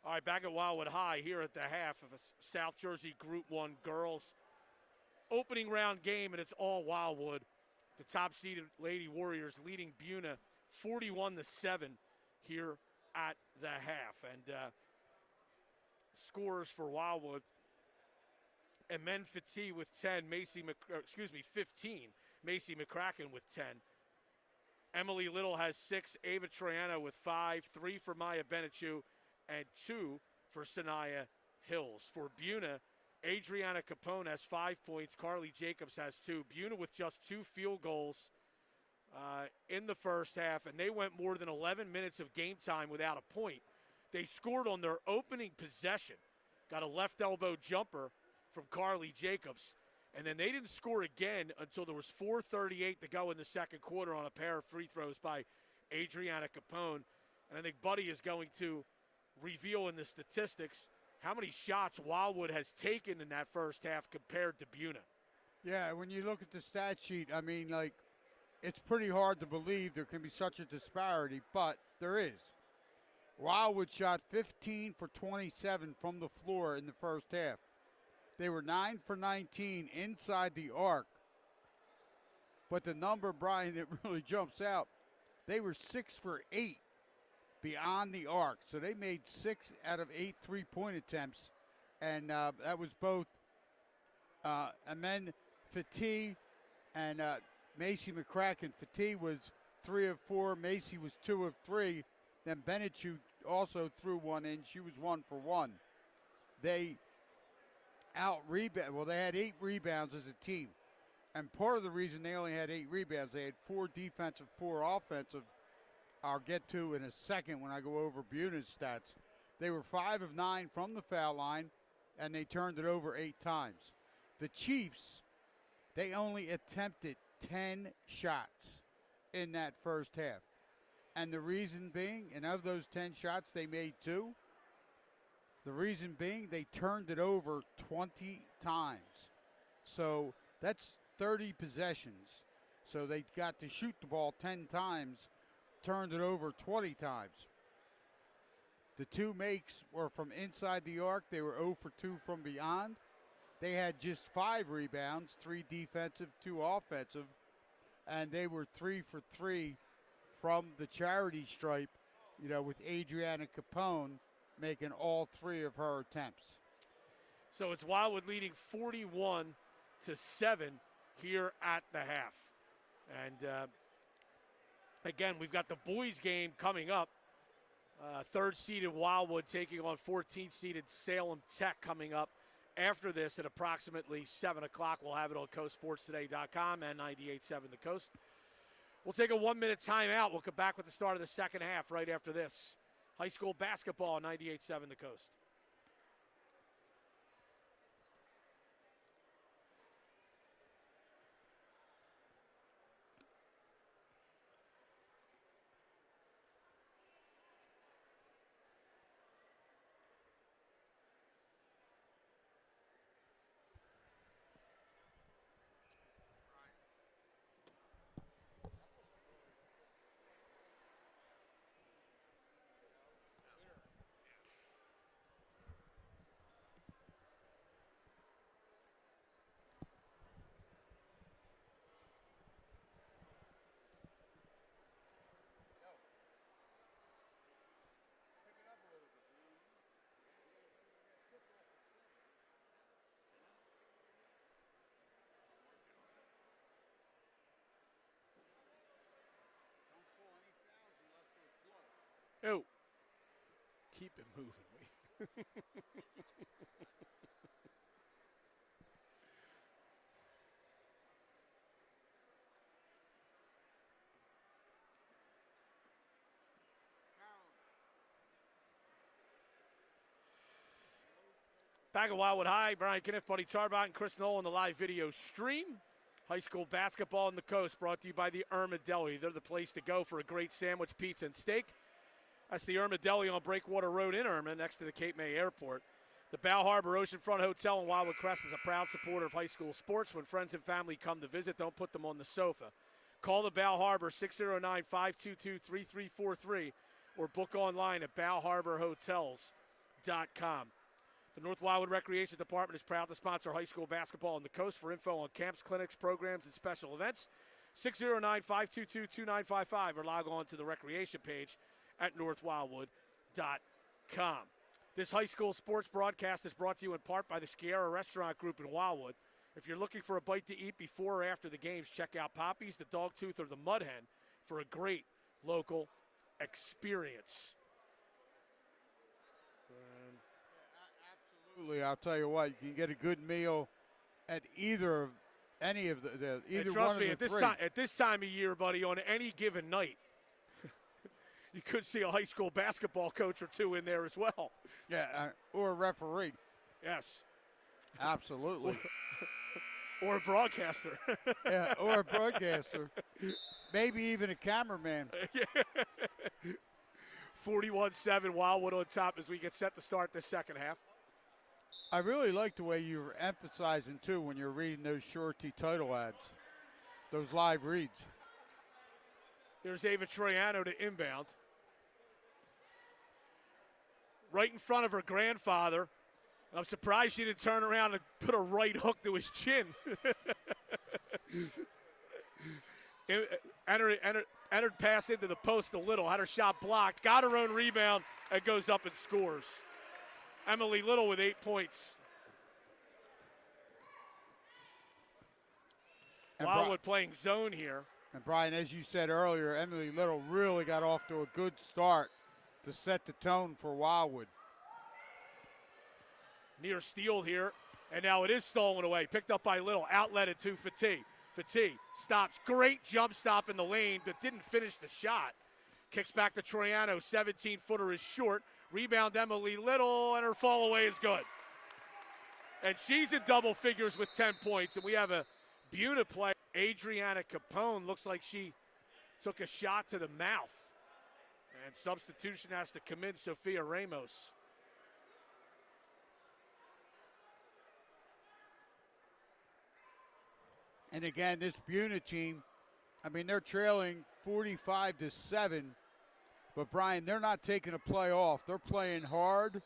All right, back at Wildwood High here at the half of a South Jersey Group 1 girls opening round game, and it's all Wildwood. The top-seeded Lady Warriors leading Buena 41-7 here at the half. And scores for Wildwood: Amen Fati with 10, 15, Macy McCracken with 10. Emily Little has 6, Ava Triana with 5, 3 for Maya Benechu, and 2 for Sanaya Hills. For Buena, Adriana Capone has 5 points. Carly Jacobs has 2. Buena with just 2 field goals in the first half, and they went more than 11 minutes of game time without a point. They scored on their opening possession, got a left elbow jumper from Carly Jacobs, and then they didn't score again until there was 4:38 to go in the second quarter on a pair of free throws by Adriana Capone. And I think Buddy is going to reveal in the statistics how many shots Wildwood has taken in that first half compared to Buena. Yeah, when you look at the stat sheet, I mean, like, it's pretty hard to believe there can be such a disparity, but there is. Wildwood shot 15 for 27 from the floor in the first half. They were 9 for 19 inside the arc. But the number, Brian, that really jumps out, they were 6 for 8 beyond the arc. So they made 6 out of 8 three-point attempts. And that was both Amen Fati and Macy McCracken. Fati was 3 of 4. Macy was 2 of 3. Then Benechu also threw one in. She was 1 for 1. They they had 8 rebounds as a team. And part of the reason they only had 8 rebounds, they had 4 defensive, 4 offensive. I'll get to in a second when I go over Buena's stats. They were 5 of 9 from the foul line, and they turned it over 8 times. The Chiefs, they only attempted 10 shots in that first half. And the reason being, and of those 10 shots, they made 2. The reason being, they turned it over 20 times. So that's 30 possessions. So they got to shoot the ball 10 times, turned it over 20 times. The 2 makes were from inside the arc. They were 0 for 2 from beyond. They had just 5 rebounds, 3 defensive, 2 offensive, and they were 3 for 3 from the charity stripe, with Adriana Capone making all 3 of her attempts. So it's Wildwood leading 41-7 here at the half. And again, we've got the boys game coming up. 3rd-seeded Wildwood taking on 14th-seeded Salem Tech coming up after this at approximately 7 o'clock. We'll have it on CoastSportsToday.com and 98.7 The Coast. We'll take a 1-minute timeout. We'll come back with the start of the second half right after this. High school basketball, 98.7 The Coast. Oh, keep it moving. Back at Wildwood High, Brian Cunniff, Buddy Tarbotton, Chris Knoll on the live video stream. High school basketball on the coast brought to you by the Irma Deli. They're the place to go for a great sandwich, pizza, and steak. That's the Irma Deli on Breakwater Road in Irma, next to the Cape May Airport. The Bow Harbor Oceanfront Hotel in Wildwood Crest is a proud supporter of high school sports. When friends and family come to visit, don't put them on the sofa. Call the Bow Harbor 609-522-3343 or book online at bowharborhotels.com. NorthWildwood.com. The North Wildwood Recreation Department is proud to sponsor high school basketball on the coast. For info on camps, clinics, programs, and special events, 609-522-2955, or log on to the recreation page at NorthWildwood.com. This high school sports broadcast is brought to you in part by the Sierra Restaurant Group in Wildwood. If you're looking for a bite to eat before or after the games, check out Poppy's, the Dogtooth, or the Mud Hen for a great local experience. Absolutely, I'll tell you what, you can get a good meal at either one of the three. At this time of year, buddy, on any given night, you could see a high school basketball coach or two in there as well. Yeah, or a referee. Yes. Absolutely. Or a broadcaster. Yeah, or a broadcaster. Maybe even a cameraman. 41-7, Wildwood on top as we get set to start the second half. I really like the way you were emphasizing, too, when you're reading those Surety title ads, those live reads. There's Ava Troiano to inbound. Right in front of her grandfather. I'm surprised she didn't turn around and put a right hook to his chin. Entered pass into the post a little, had her shot blocked, got her own rebound, and goes up and scores. Emily Little with 8 points. Wildwood playing zone here. And Brian, as you said earlier, Emily Little really got off to a good start to set the tone for Wildwood. Near steal here, and now it is stolen away. Picked up by Little, outletted to Fatih. Fatih stops, great jump stop in the lane, but didn't finish the shot. Kicks back to Troiano, 17-footer is short. Rebound Emily Little, and her fall away is good. And she's in double figures with 10 points, and we have a Buena player. Adriana Capone looks like she took a shot to the mouth. And substitution has to come in, Sophia Ramos. And again, this Buena team, I mean, they're trailing 45-7. But, Brian, they're not taking a play off. They're playing hard.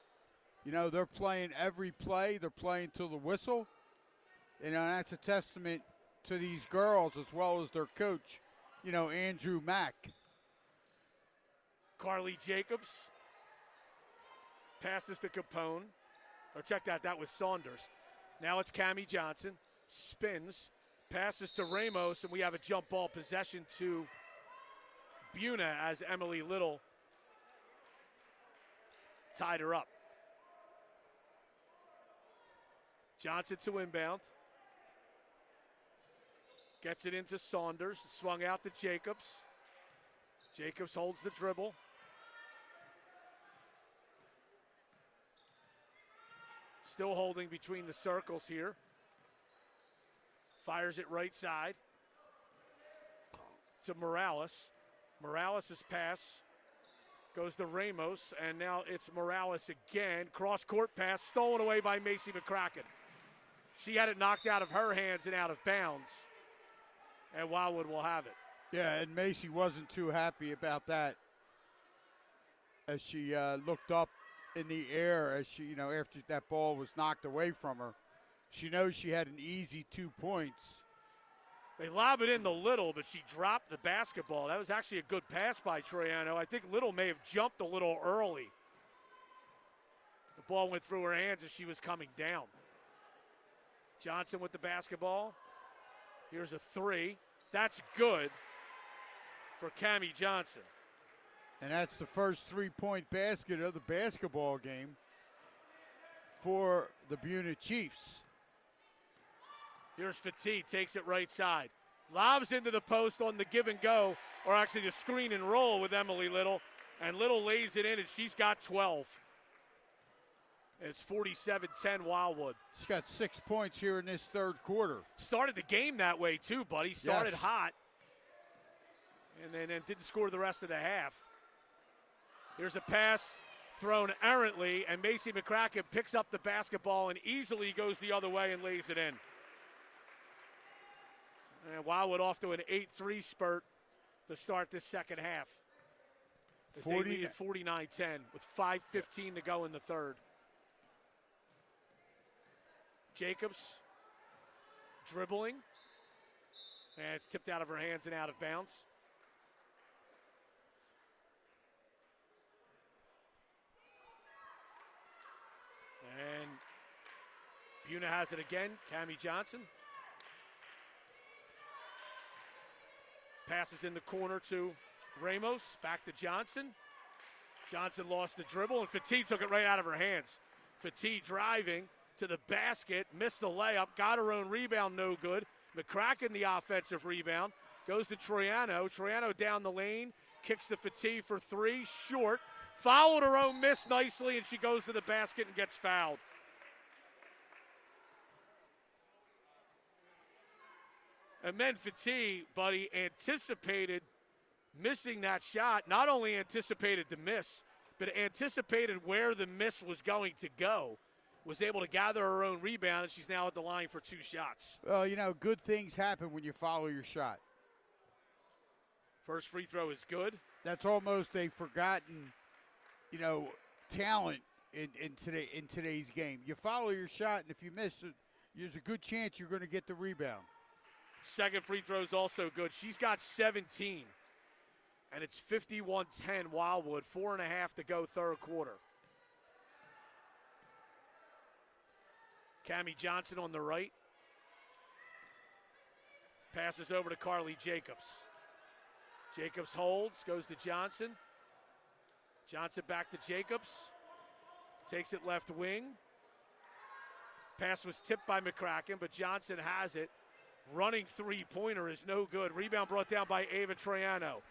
You know, they're playing every play. They're playing till the whistle. You know, and that's a testament to these girls as well as their coach, you know, Andrew Mack. Carly Jacobs passes to Capone. Or check that was Saunders. Now it's Cammie Johnson. Spins. Passes to Ramos, and we have a jump ball possession to Buena as Emily Little tied her up. Johnson to inbound. Gets it into Saunders. Swung out to Jacobs. Jacobs holds the dribble. Still holding between the circles here. Fires it right side to Morales. Morales' pass goes to Ramos, and now it's Morales again. Cross-court pass stolen away by Macy McCracken. She had it knocked out of her hands and out of bounds, and Wildwood will have it. Yeah, and Macy wasn't too happy about that as she looked up in the air as she, you know, after that ball was knocked away from her. She knows she had an easy 2 points. They lob it in the Little, but she dropped the basketball. That was actually a good pass by Troiano. I think Little may have jumped a little early. The ball went through her hands as she was coming down. Johnson with the basketball. Here's a three. That's good for Cammie Johnson. And that's the first 3-point basket of the basketball game for the Buena Chiefs. Here's Fatih, takes it right side. Lobs into the post on the give and go, or actually the screen and roll with Emily Little. And Little lays it in, and she's got 12. It's 47-10 Wildwood. She's got 6 points here in this third quarter. Started the game that way too, buddy. Started hot. And then didn't score the rest of the half. Here's a pass thrown errantly, and Macy McCracken picks up the basketball and easily goes the other way and lays it in. And Wildwood off to an 8-3 spurt to start this second half. As they lead 49-10 with 5:15 to go in the third. Jacobs dribbling. And it's tipped out of her hands and out of bounds. And Buena has it again. Cammie Johnson. Passes in the corner to Ramos. Back to Johnson. Johnson lost the dribble, and Fatih took it right out of her hands. Fatih driving to the basket, missed the layup, got her own rebound, no good. McCracken the offensive rebound. Goes to Troiano. Troiano down the lane, kicks to Fatih for three, short. Followed her own miss nicely, and she goes to the basket and gets fouled. And then Fatih, buddy, anticipated missing that shot. Not only anticipated the miss, but anticipated where the miss was going to go. Was able to gather her own rebound, and she's now at the line for 2 shots. Well, you know, good things happen when you follow your shot. First free throw is good. That's almost a forgotten, you know, talent in today's game. You follow your shot, and if you miss it, there's a good chance you're going to get the rebound. Second free throw is also good. She's got 17, and it's 51-10 Wildwood. 4.5 to go, third quarter. Cammie Johnson on the right. Passes over to Carly Jacobs. Jacobs holds, goes to Johnson. Johnson back to Jacobs. Takes it left wing. Pass was tipped by McCracken, but Johnson has it. Running three-pointer is no good. Rebound brought down by Ava Troiano.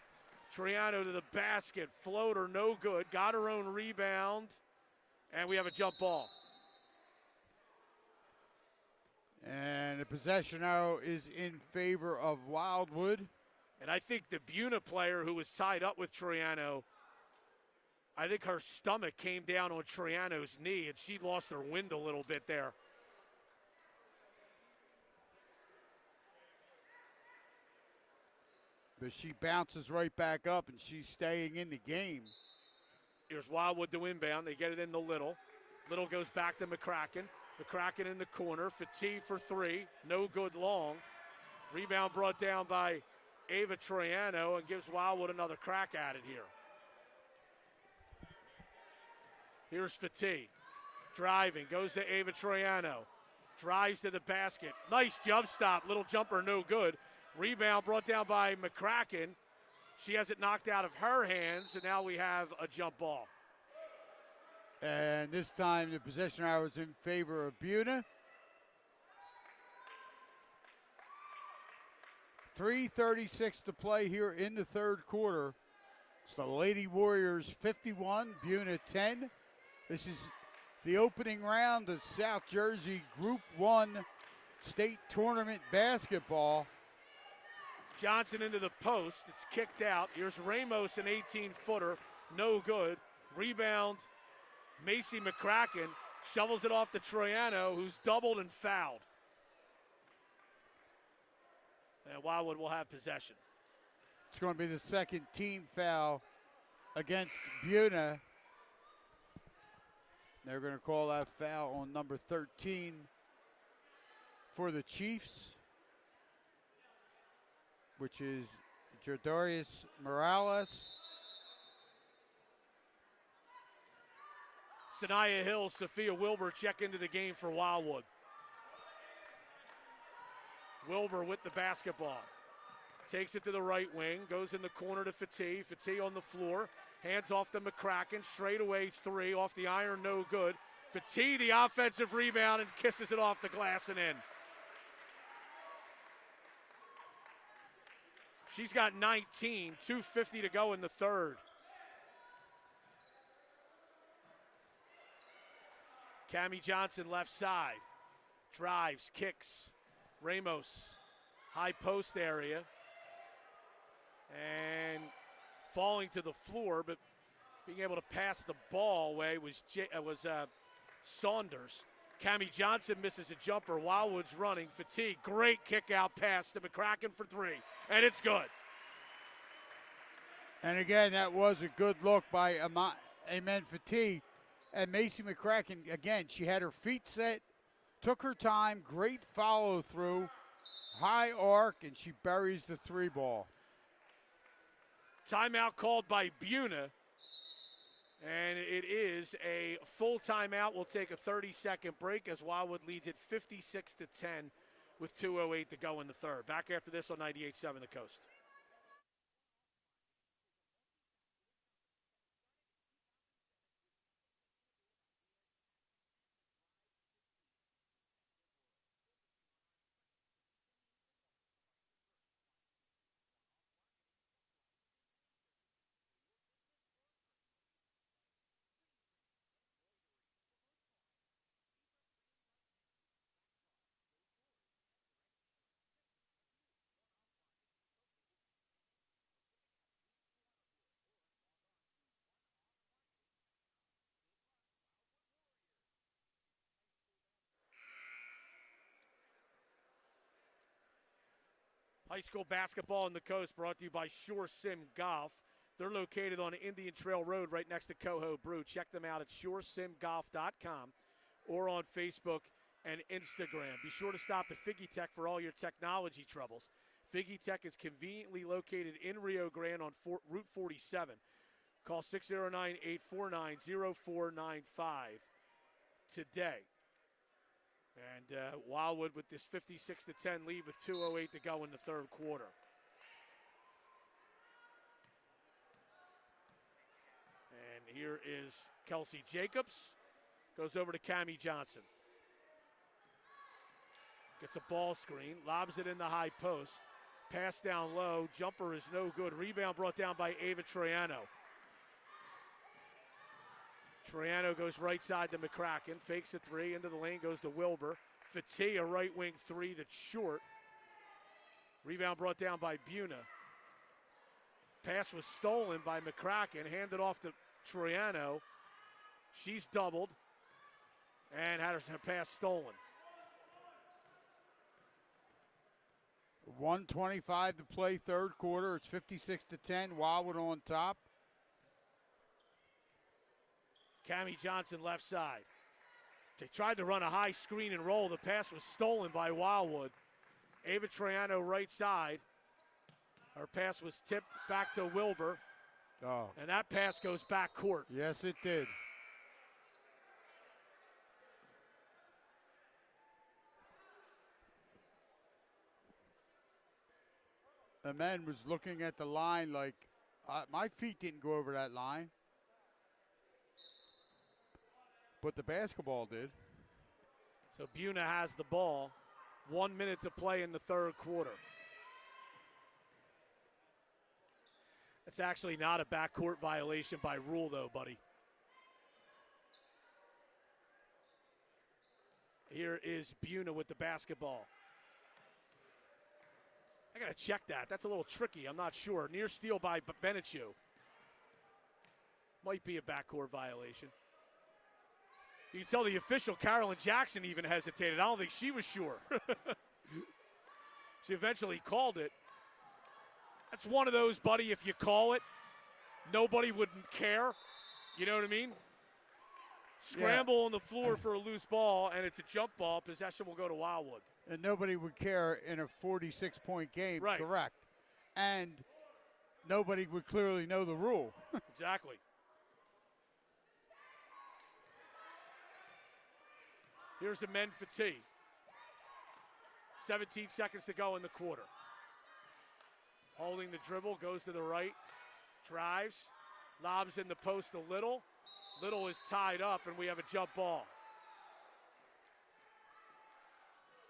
Troiano to the basket. Floater, no good. Got her own rebound. And we have a jump ball. And the possession now is in favor of Wildwood. And I think the Buena player who was tied up with Troiano, I think her stomach came down on Troiano's knee, and she lost her wind a little bit there. But she bounces right back up, and she's staying in the game. Here's Wildwood to inbound. They get it in the Little. Little goes back to McCracken. McCracken in the corner. Fatih for three. No good long. Rebound brought down by Ava Troiano and gives Wildwood another crack at it here. Here's Fatih. Driving. Goes to Ava Troiano. Drives to the basket. Nice jump stop. Little jumper, no good. Rebound brought down by McCracken. She has it knocked out of her hands, and now we have a jump ball. And this time the possession arrow is in favor of Buena. 3:36 to play here in the third quarter. It's the Lady Warriors 51, Buena 10. This is the opening round of South Jersey Group 1 State Tournament basketball. Johnson into the post. It's kicked out. Here's Ramos, an 18-footer. No good. Rebound, Macy McCracken. Shovels it off to Troiano, who's doubled and fouled. And Wildwood will have possession. It's going to be the second team foul against Buena. They're going to call that foul on number 13 for the Chiefs, which is Jordarius Morales. Sanaya Hill, Sophia Wilbur check into the game for Wildwood. Wilbur with the basketball. Takes it to the right wing, goes in the corner to Fatih. Fatih on the floor, hands off to McCracken. Straight away three, off the iron, no good. Fatih the offensive rebound and kisses it off the glass and in. She's got 19, 2:50 to go in the third. Cammie Johnson left side. Drives, kicks. Ramos, high post area. And falling to the floor, but being able to pass the ball away was Saunders. Cammie Johnson misses a jumper. Wildwood's running. Fatih, great kick out pass to McCracken for three. And it's good. And again, that was a good look by Amen Fatih. And Macy McCracken, again, she had her feet set, took her time, great follow through, high arc, and she buries the 3 ball. Timeout called by Buena, and it is a full timeout. We'll take a 30-second break as Wildwood leads it 56-10 with 2:08 to go in the third. Back after this on 98.7 The Coast. High school basketball on the coast brought to you by Shore Sim Golf. They're located on Indian Trail Road right next to Coho Brew. Check them out at shoresimgolf.com or on Facebook and Instagram. Be sure to stop at Figgy Tech for all your technology troubles. Figgy Tech is conveniently located in Rio Grande on Route 47. Call 609-849-0495 today. And Wildwood with this 56-10 lead with 2:08 to go in the third quarter. And here is Kelsey Jacobs. Goes over to Cammie Johnson. Gets a ball screen, lobs it in the high post. Pass down low, jumper is no good. Rebound brought down by Ava Troiano. Troiano goes right side to McCracken, fakes a 3, into the lane goes to Wilbur. Fatih, a right wing 3 that's short. Rebound brought down by Buena. Pass was stolen by McCracken, handed off to Troiano. She's doubled and had her pass stolen. 1:25 to play, third quarter. It's 56-10. Wildwood on top. Cammie Johnson left side. They tried to run a high screen and roll. The pass was stolen by Wildwood. Ava Troiano right side. Her pass was tipped back to Wilbur. Oh. And that pass goes back court. Yes, it did. The man was looking at the line like, my feet didn't go over that line. But the basketball did. So Buena has the ball. 1 minute to play in the third quarter. It's actually not a backcourt violation by rule, though, buddy. Here is Buena with the basketball. I got to check that. That's a little tricky. I'm not sure. Near steal by Benechu. Might be a backcourt violation. You can tell the official, Carolyn Jackson, even hesitated. I don't think she was sure. She eventually called it. That's one of those, buddy, if you call it, nobody wouldn't care. You know what I mean? Scramble on the floor for a loose ball, and it's a jump ball. Possession will go to Wildwood. And nobody would care in a 46-point game, right. Correct. And nobody would clearly know the rule. Exactly. Here's the men Fatih. 17 seconds to go in the quarter. Holding the dribble, goes to the right, drives, lobs in the post to Little. Little is tied up, and we have a jump ball.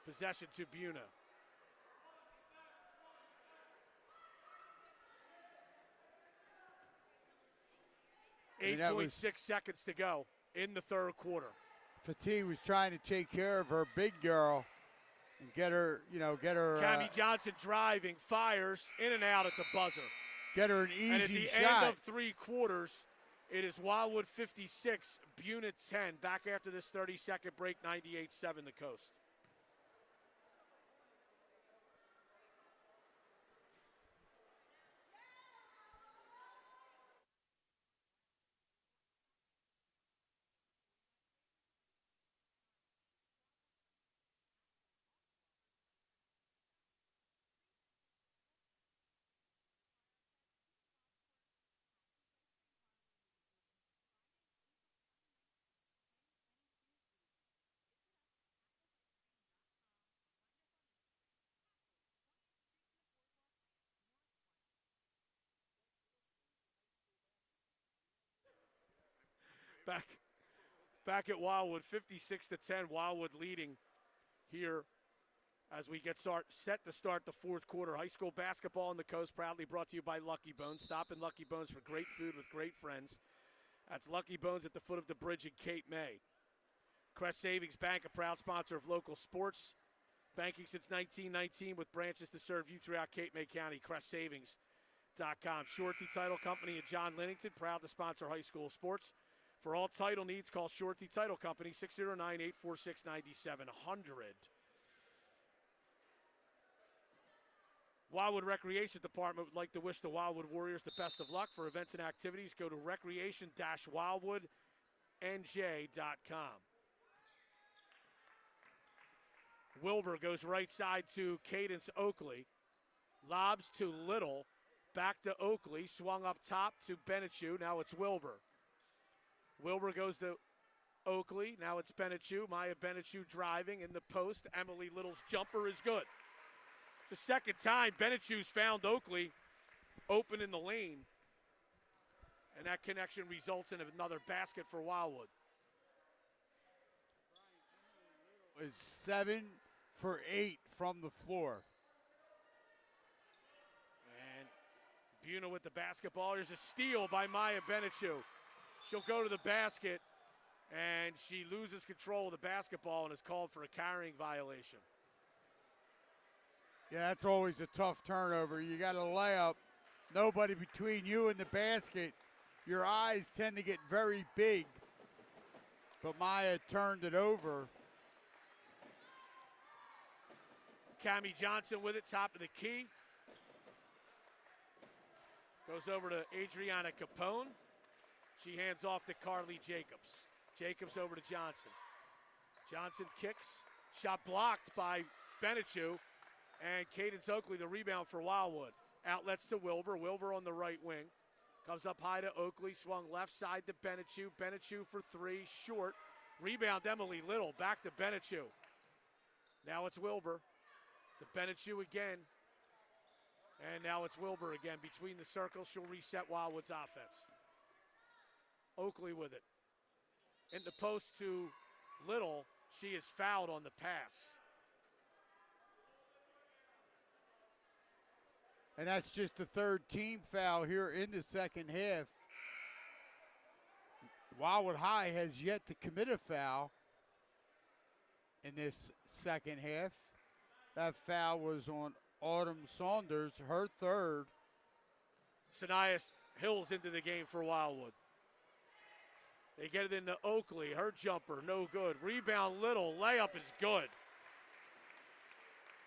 Possession to Buena. I mean, 8.6 seconds to go in the third quarter. Fatih was trying to take care of her big girl and get her. Cammie Johnson driving, fires, in and out at the buzzer. Get her an easy shot. And at the end of three quarters, it is Wildwood 56, Buena 10. Back after this 30-second break, 98-7 the Coast. back at Wildwood, 56-10. Wildwood leading here as we get set to start the fourth quarter. High school basketball on the coast, proudly brought to you by Lucky Bones. Stop in Lucky Bones for great food with great friends. That's Lucky Bones at the foot of the bridge in Cape May. Crest Savings Bank, a proud sponsor of local sports. Banking since 1919 with branches to serve you throughout Cape May County. CrestSavings.com. Shorty Title Company and John Linnington, proud to sponsor high school sports. For all title needs, call Shorty Title Company, 609-846-9700. Wildwood Recreation Department would like to wish the Wildwood Warriors the best of luck. For events and activities, go to recreation-wildwoodnj.com. Wilbur goes right side to Cadence Oakley. Lobs to Little. Back to Oakley. Swung up top to Benechu. Now it's Wilbur. Wilbur goes to Oakley. Now it's Benechu. Maya Benechu driving in the post. Emily Little's jumper is good. It's the second time Benechu's found Oakley open in the lane. And that connection results in another basket for Wildwood. Is 7 for 8 from the floor. And Buena with the basketball. There's a steal by Maya Benechu. She'll go to the basket, and she loses control of the basketball and is called for a carrying violation. Yeah, that's always a tough turnover. You got a layup, nobody between you and the basket. Your eyes tend to get very big, but Maya turned it over. Cammie Johnson with it, top of the key. Goes over to Adriana Capone. She hands off to Carly Jacobs. Jacobs over to Johnson. Johnson kicks. Shot blocked by Benechu. And Cadence Oakley, the rebound for Wildwood. Outlets to Wilbur. Wilbur on the right wing. Comes up high to Oakley. Swung left side to Benechu. Benechu for three. Short. Rebound Emily Little. Back to Benechu. Now it's Wilbur. To Benechu again. And now it's Wilbur again. Between the circles, she'll reset Wildwood's offense. Oakley with it. In the post to Little. She is fouled on the pass. And that's just the third team foul here in the second half. Wildwood High has yet to commit a foul in this second half. That foul was on Autumn Saunders, her third. Sanaya Hills into the game for Wildwood. They get it into Oakley. Her jumper, no good. Rebound Little. Layup is good.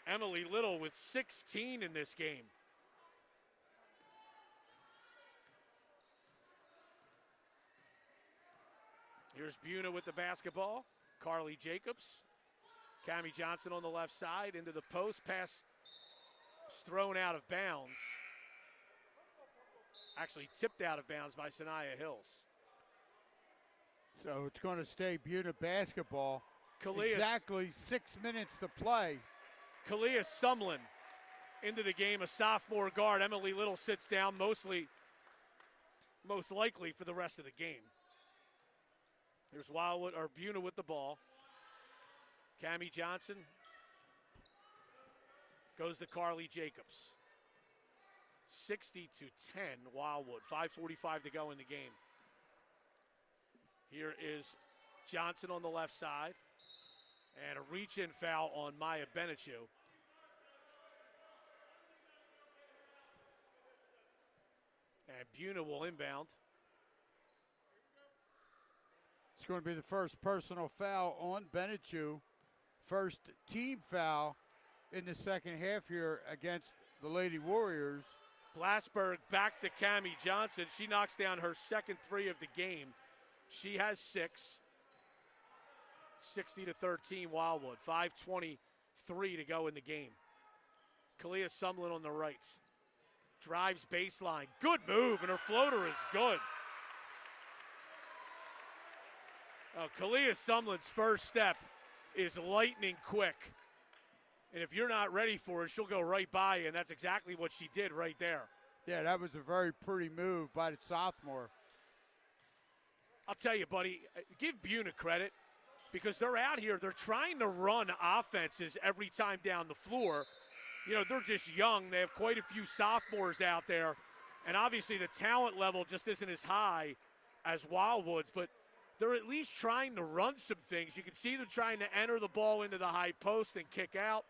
Emily Little with 16 in this game. Here's Buena with the basketball. Carly Jacobs. Cammie Johnson on the left side into the post. Pass thrown out of bounds. Actually tipped out of bounds by Sanaya Hills. So it's going to stay Buena basketball. Kalia, exactly 6 minutes to play. Kalia Sumlin into the game, a sophomore guard. Emily Little sits down most likely for the rest of the game. Here's Wildwood, or Buena with the ball. Cammie Johnson goes to Carly Jacobs. 60-10 Wildwood, 5:45 to go in the game. Here is Johnson on the left side. And a reach-in foul on Maya Benechu. And Buena will inbound. It's going to be the first personal foul on Benechu. First team foul in the second half here against the Lady Warriors. Blasberg back to Cammie Johnson. She knocks down her second three of the game. She has 6. 60-13 Wildwood. 5:23 to go in the game. Kalia Sumlin on the right. Drives baseline. Good move, and her floater is good. Kalia Sumlin's first step is lightning quick. And if you're not ready for it, she'll go right by you, and that's exactly what she did right there. Yeah, that was a very pretty move by the sophomore. I'll tell you, buddy, give Buena credit because they're out here. They're trying to run offenses every time down the floor. You know, they're just young. They have quite a few sophomores out there. And obviously the talent level just isn't as high as Wildwood's, but they're at least trying to run some things. You can see they're trying to enter the ball into the high post and kick out.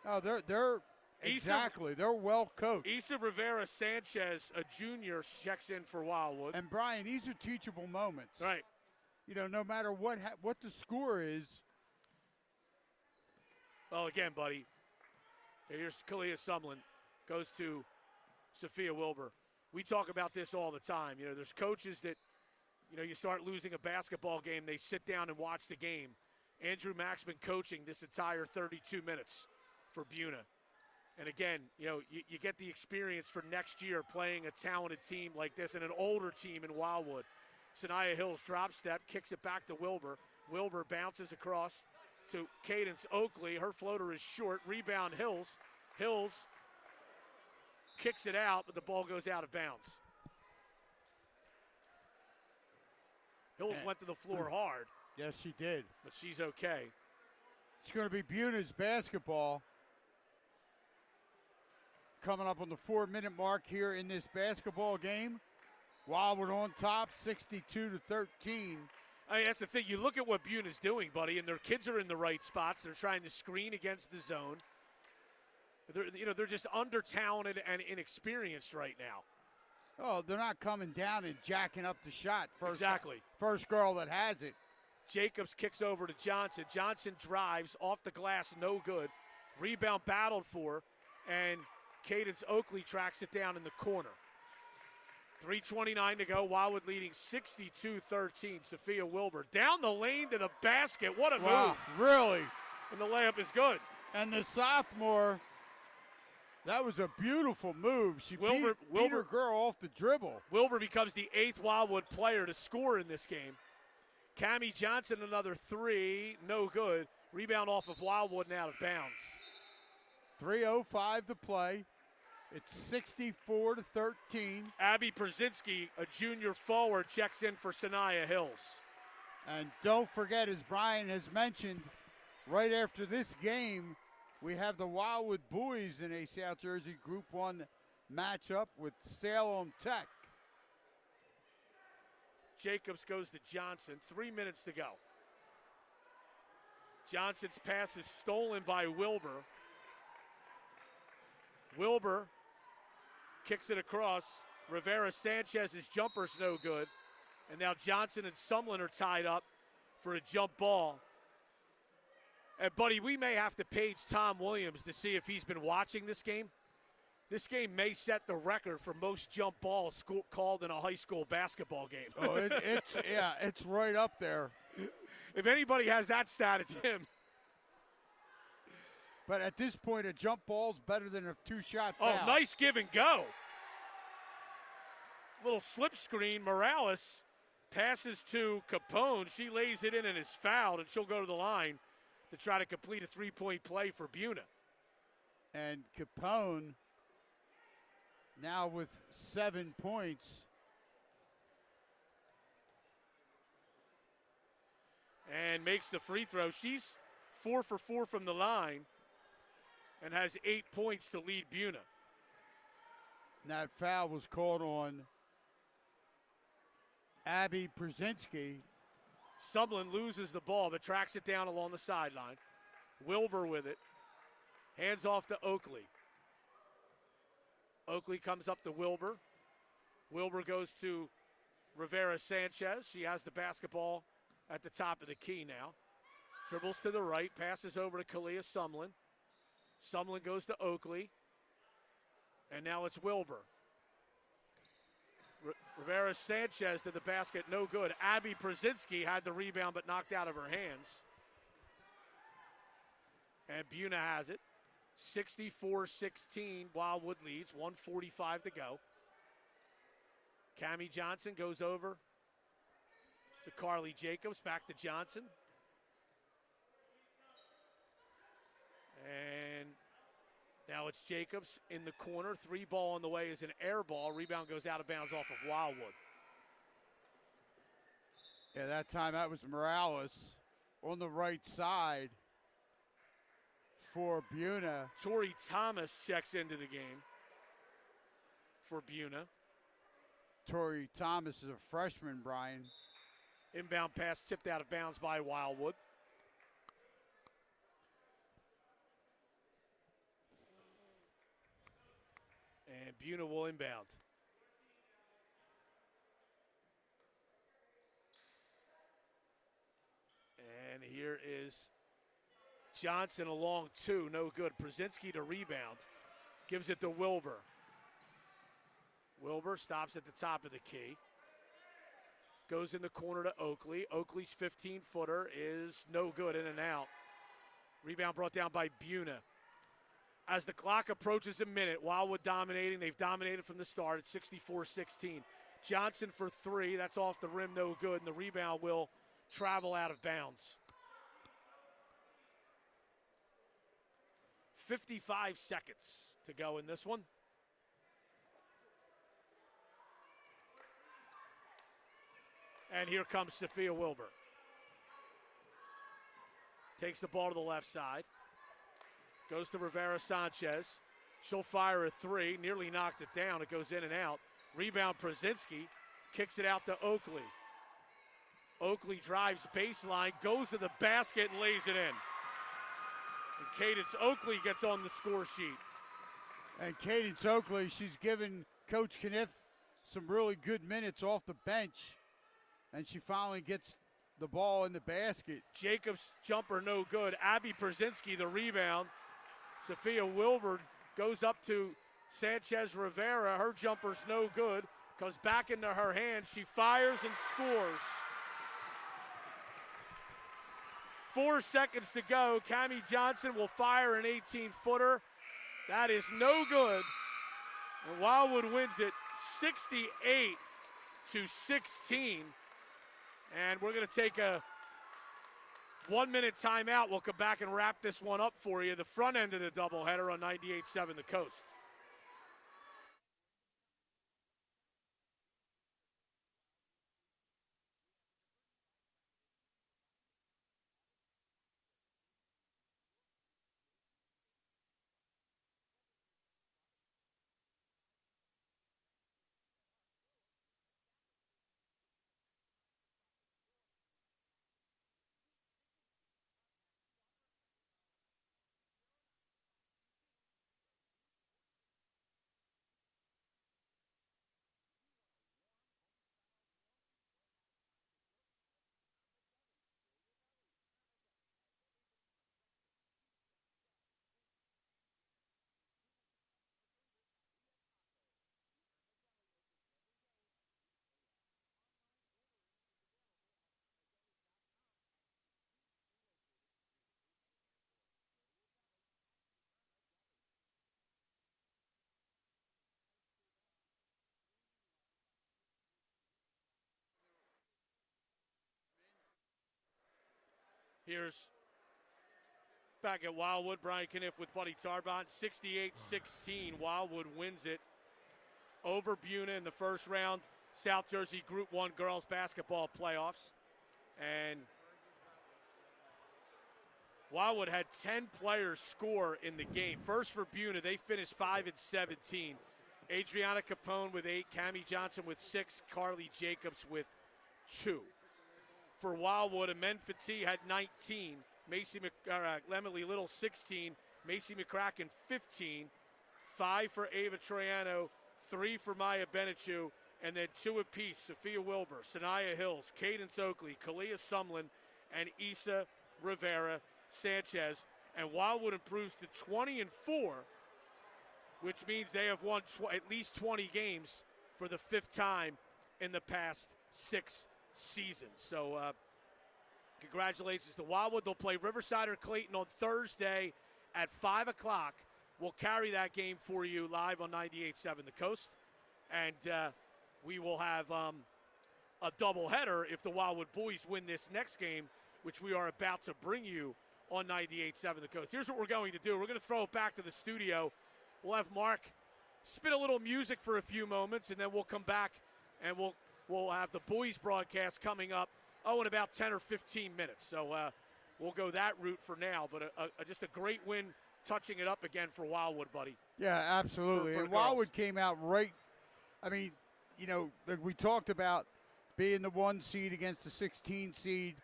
Oh, they're exactly. They're well coached. Issa Rivera Sanchez, a junior, checks in for Wildwood. And Brian, these are teachable moments. Right. You know, no matter what the score is. Well, again, buddy, here's Kalia Sumlin, goes to Sophia Wilbur. We talk about this all the time. You know, there's coaches that, you know, you start losing a basketball game, they sit down and watch the game. Andrew Mack's been coaching this entire 32 minutes for Buena. And again, you know, you get the experience for next year playing a talented team like this and an older team in Wildwood. Sanaya Hills drop step, kicks it back to Wilbur. Wilbur bounces across to Cadence Oakley. Her floater is short. Rebound Hills. Hills kicks it out, but the ball goes out of bounds. Hills went to the floor hard. Yes, she did. But she's okay. It's going to be Buena's basketball. Coming up on the 4-minute mark here in this basketball game. Wildwood on top, 62-13. I mean, that's the thing. You look at what Buena's doing, buddy, and their kids are in the right spots. They're trying to screen against the zone. They're just under-talented and inexperienced right now. Oh, they're not coming down and jacking up the shot. Exactly. First girl that has it. Jacobs kicks over to Johnson. Johnson drives off the glass, no good. Rebound battled for, and Cadence Oakley tracks it down in the corner. 3:29 to go. Wildwood leading 62-13. Sophia Wilbur down the lane to the basket. What a move. Really? And the layup is good. And the sophomore, that was a beautiful move. She beat her girl off the dribble. Wilbur becomes the 8th Wildwood player to score in this game. Cammie Johnson, another three, no good. Rebound off of Wildwood and out of bounds. 3:05 to play. It's 64-13. Abby Brzezinski, a junior forward, checks in for Sanaya Hills. And don't forget, as Brian has mentioned, right after this game, we have the Wildwood boys in a South Jersey Group 1 matchup with Salem Tech. Jacobs goes to Johnson. 3 minutes to go. Johnson's pass is stolen by Wilbur. Wilbur kicks it across. Rivera Sanchez's jumper's no good. And now Johnson and Sumlin are tied up for a jump ball. And, buddy, we may have to page Tom Williams to see if he's been watching this game. This game may set the record for most jump balls called in a high school basketball game. Oh, it's right up there. If anybody has that stat, it's him. But at this point, a jump ball's better than a two-shot foul. Oh, nice give and go. Little slip screen. Morales passes to Capone. She lays it in and is fouled, and she'll go to the line to try to complete a three-point play for Buena. And Capone now with 7 points. And makes the free throw. She's 4 for 4 from the line and has 8 points to lead Buena. That foul was called on Abby Brzezinski. Sumlin loses the ball, but tracks it down along the sideline. Wilbur with it. Hands off to Oakley. Oakley comes up to Wilbur. Wilbur goes to Rivera Sanchez. She has the basketball at the top of the key now. Dribbles to the right, passes over to Kalia Sumlin. Sumlin goes to Oakley. And now it's Wilbur. Rivera Sanchez to the basket, no good. Abby Brzezinski had the rebound but knocked out of her hands. And Buena has it. 64-16, Wildwood leads, 1:45 to go. Cammie Johnson goes over to Carly Jacobs, back to Johnson. And now it's Jacobs in the corner. 3 ball on the way is an air ball. Rebound goes out of bounds off of Wildwood. Yeah, that time that was Morales on the right side for Buena. Torrey Thomas checks into the game for Buena. Torrey Thomas is a freshman, Brian. Inbound pass tipped out of bounds by Wildwood. And Buena will inbound. And here is Johnson along two, no good. Brzezinski to rebound. Gives it to Wilbur. Wilbur stops at the top of the key. Goes in the corner to Oakley. Oakley's 15-footer is no good, in and out. Rebound brought down by Buena. As the clock approaches a minute, Wildwood dominating. They've dominated from the start at 64-16. Johnson for three. That's off the rim, no good, and the rebound will travel out of bounds. 55 seconds to go in this one. And here comes Sophia Wilbur. Takes the ball to the left side. Goes to Rivera Sanchez. She'll fire a three. Nearly knocked it down. It goes in and out. Rebound Brzezinski. Kicks it out to Oakley. Oakley drives baseline. Goes to the basket and lays it in. And Cadence Oakley gets on the score sheet. And Cadence Oakley, she's given Coach Cunniff some really good minutes off the bench. And she finally gets the ball in the basket. Jacobs' jumper no good. Abby Brzezinski the rebound. Sophia Wilbur goes up to Sanchez Rivera. Her jumper's no good. Goes back into her hand. She fires and scores. 4 seconds to go. Cammie Johnson will fire an 18-footer. That is no good. And Wildwood wins it 68-16. And we're going to take a 1-minute timeout. We'll come back and wrap this one up for you. The front end of the doubleheader on 98.7 The Coast. Here's back at Wildwood. Brian Cunniff with Buddy Tarbotton. 68-16. Wildwood wins it over Buena in the first round. South Jersey Group 1 girls basketball playoffs. And Wildwood had 10 players score in the game. First for Buena, they finished 5 and 17. Adriana Capone with 8, Cammie Johnson with 6, Carly Jacobs with 2. For Wildwood, Amen Fati had 19, Emily Little 16, Macy McCracken 15, 5 for Ava Troiano, 3 for Maya Benichu, and then 2 apiece, Sophia Wilbur, Sanaya Hills, Cadence Oakley, Kalia Sumlin, and Isa Rivera Sanchez. And Wildwood improves to 20-4, which means they have won at least 20 games for the 5th time in the past 6 seasons. So congratulations to Wildwood. They'll play Riverside or Clayton on Thursday at 5 o'clock. We'll carry that game for you live on 98.7 The Coast. And we will have a doubleheader if the Wildwood boys win this next game, which we are about to bring you on 98.7 The Coast. Here's what we're going to do. We're going to throw it back to the studio. We'll have Mark spin a little music for a few moments, and then we'll come back and we'll have the boys broadcast coming up Oh, in about 10 or 15 minutes. So we'll go that route for now. But just a great win, touching it up again for Wildwood, buddy. Yeah, absolutely. For And the girls. Wildwood came out right. I mean, you know, like we talked about being the 1 seed against the 16 seed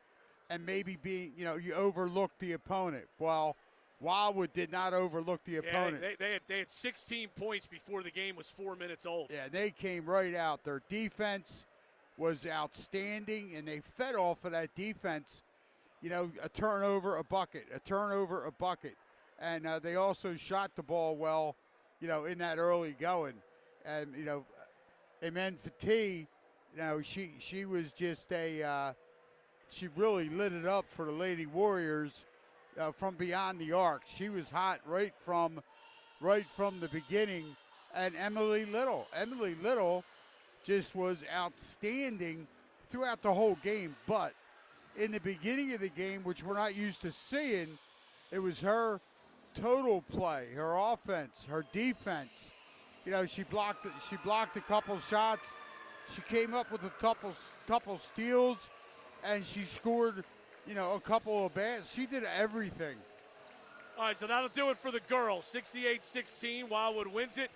and maybe being, you know, you overlook the opponent. Well, Wildwood did not overlook the opponent. They had 16 points before the game was 4 minutes old. Yeah, they came right out. Their defense was outstanding, and they fed off of that defense. You know, a turnover, a bucket, a turnover, a bucket. And they also shot the ball well, you know, in that early going. And, you know, Amen Fatih, you know, she was just she really lit it up for the Lady Warriors from beyond the arc. She was hot right from the beginning. And Emily Little just was outstanding throughout the whole game. But in the beginning of the game, which we're not used to seeing, it was her total play, her offense, her defense. You know, she blocked a couple shots. She came up with a couple steals, and she scored, you know, a couple of baskets. She did everything. All right, so that'll do it for the girls. 68-16, Wildwood wins it.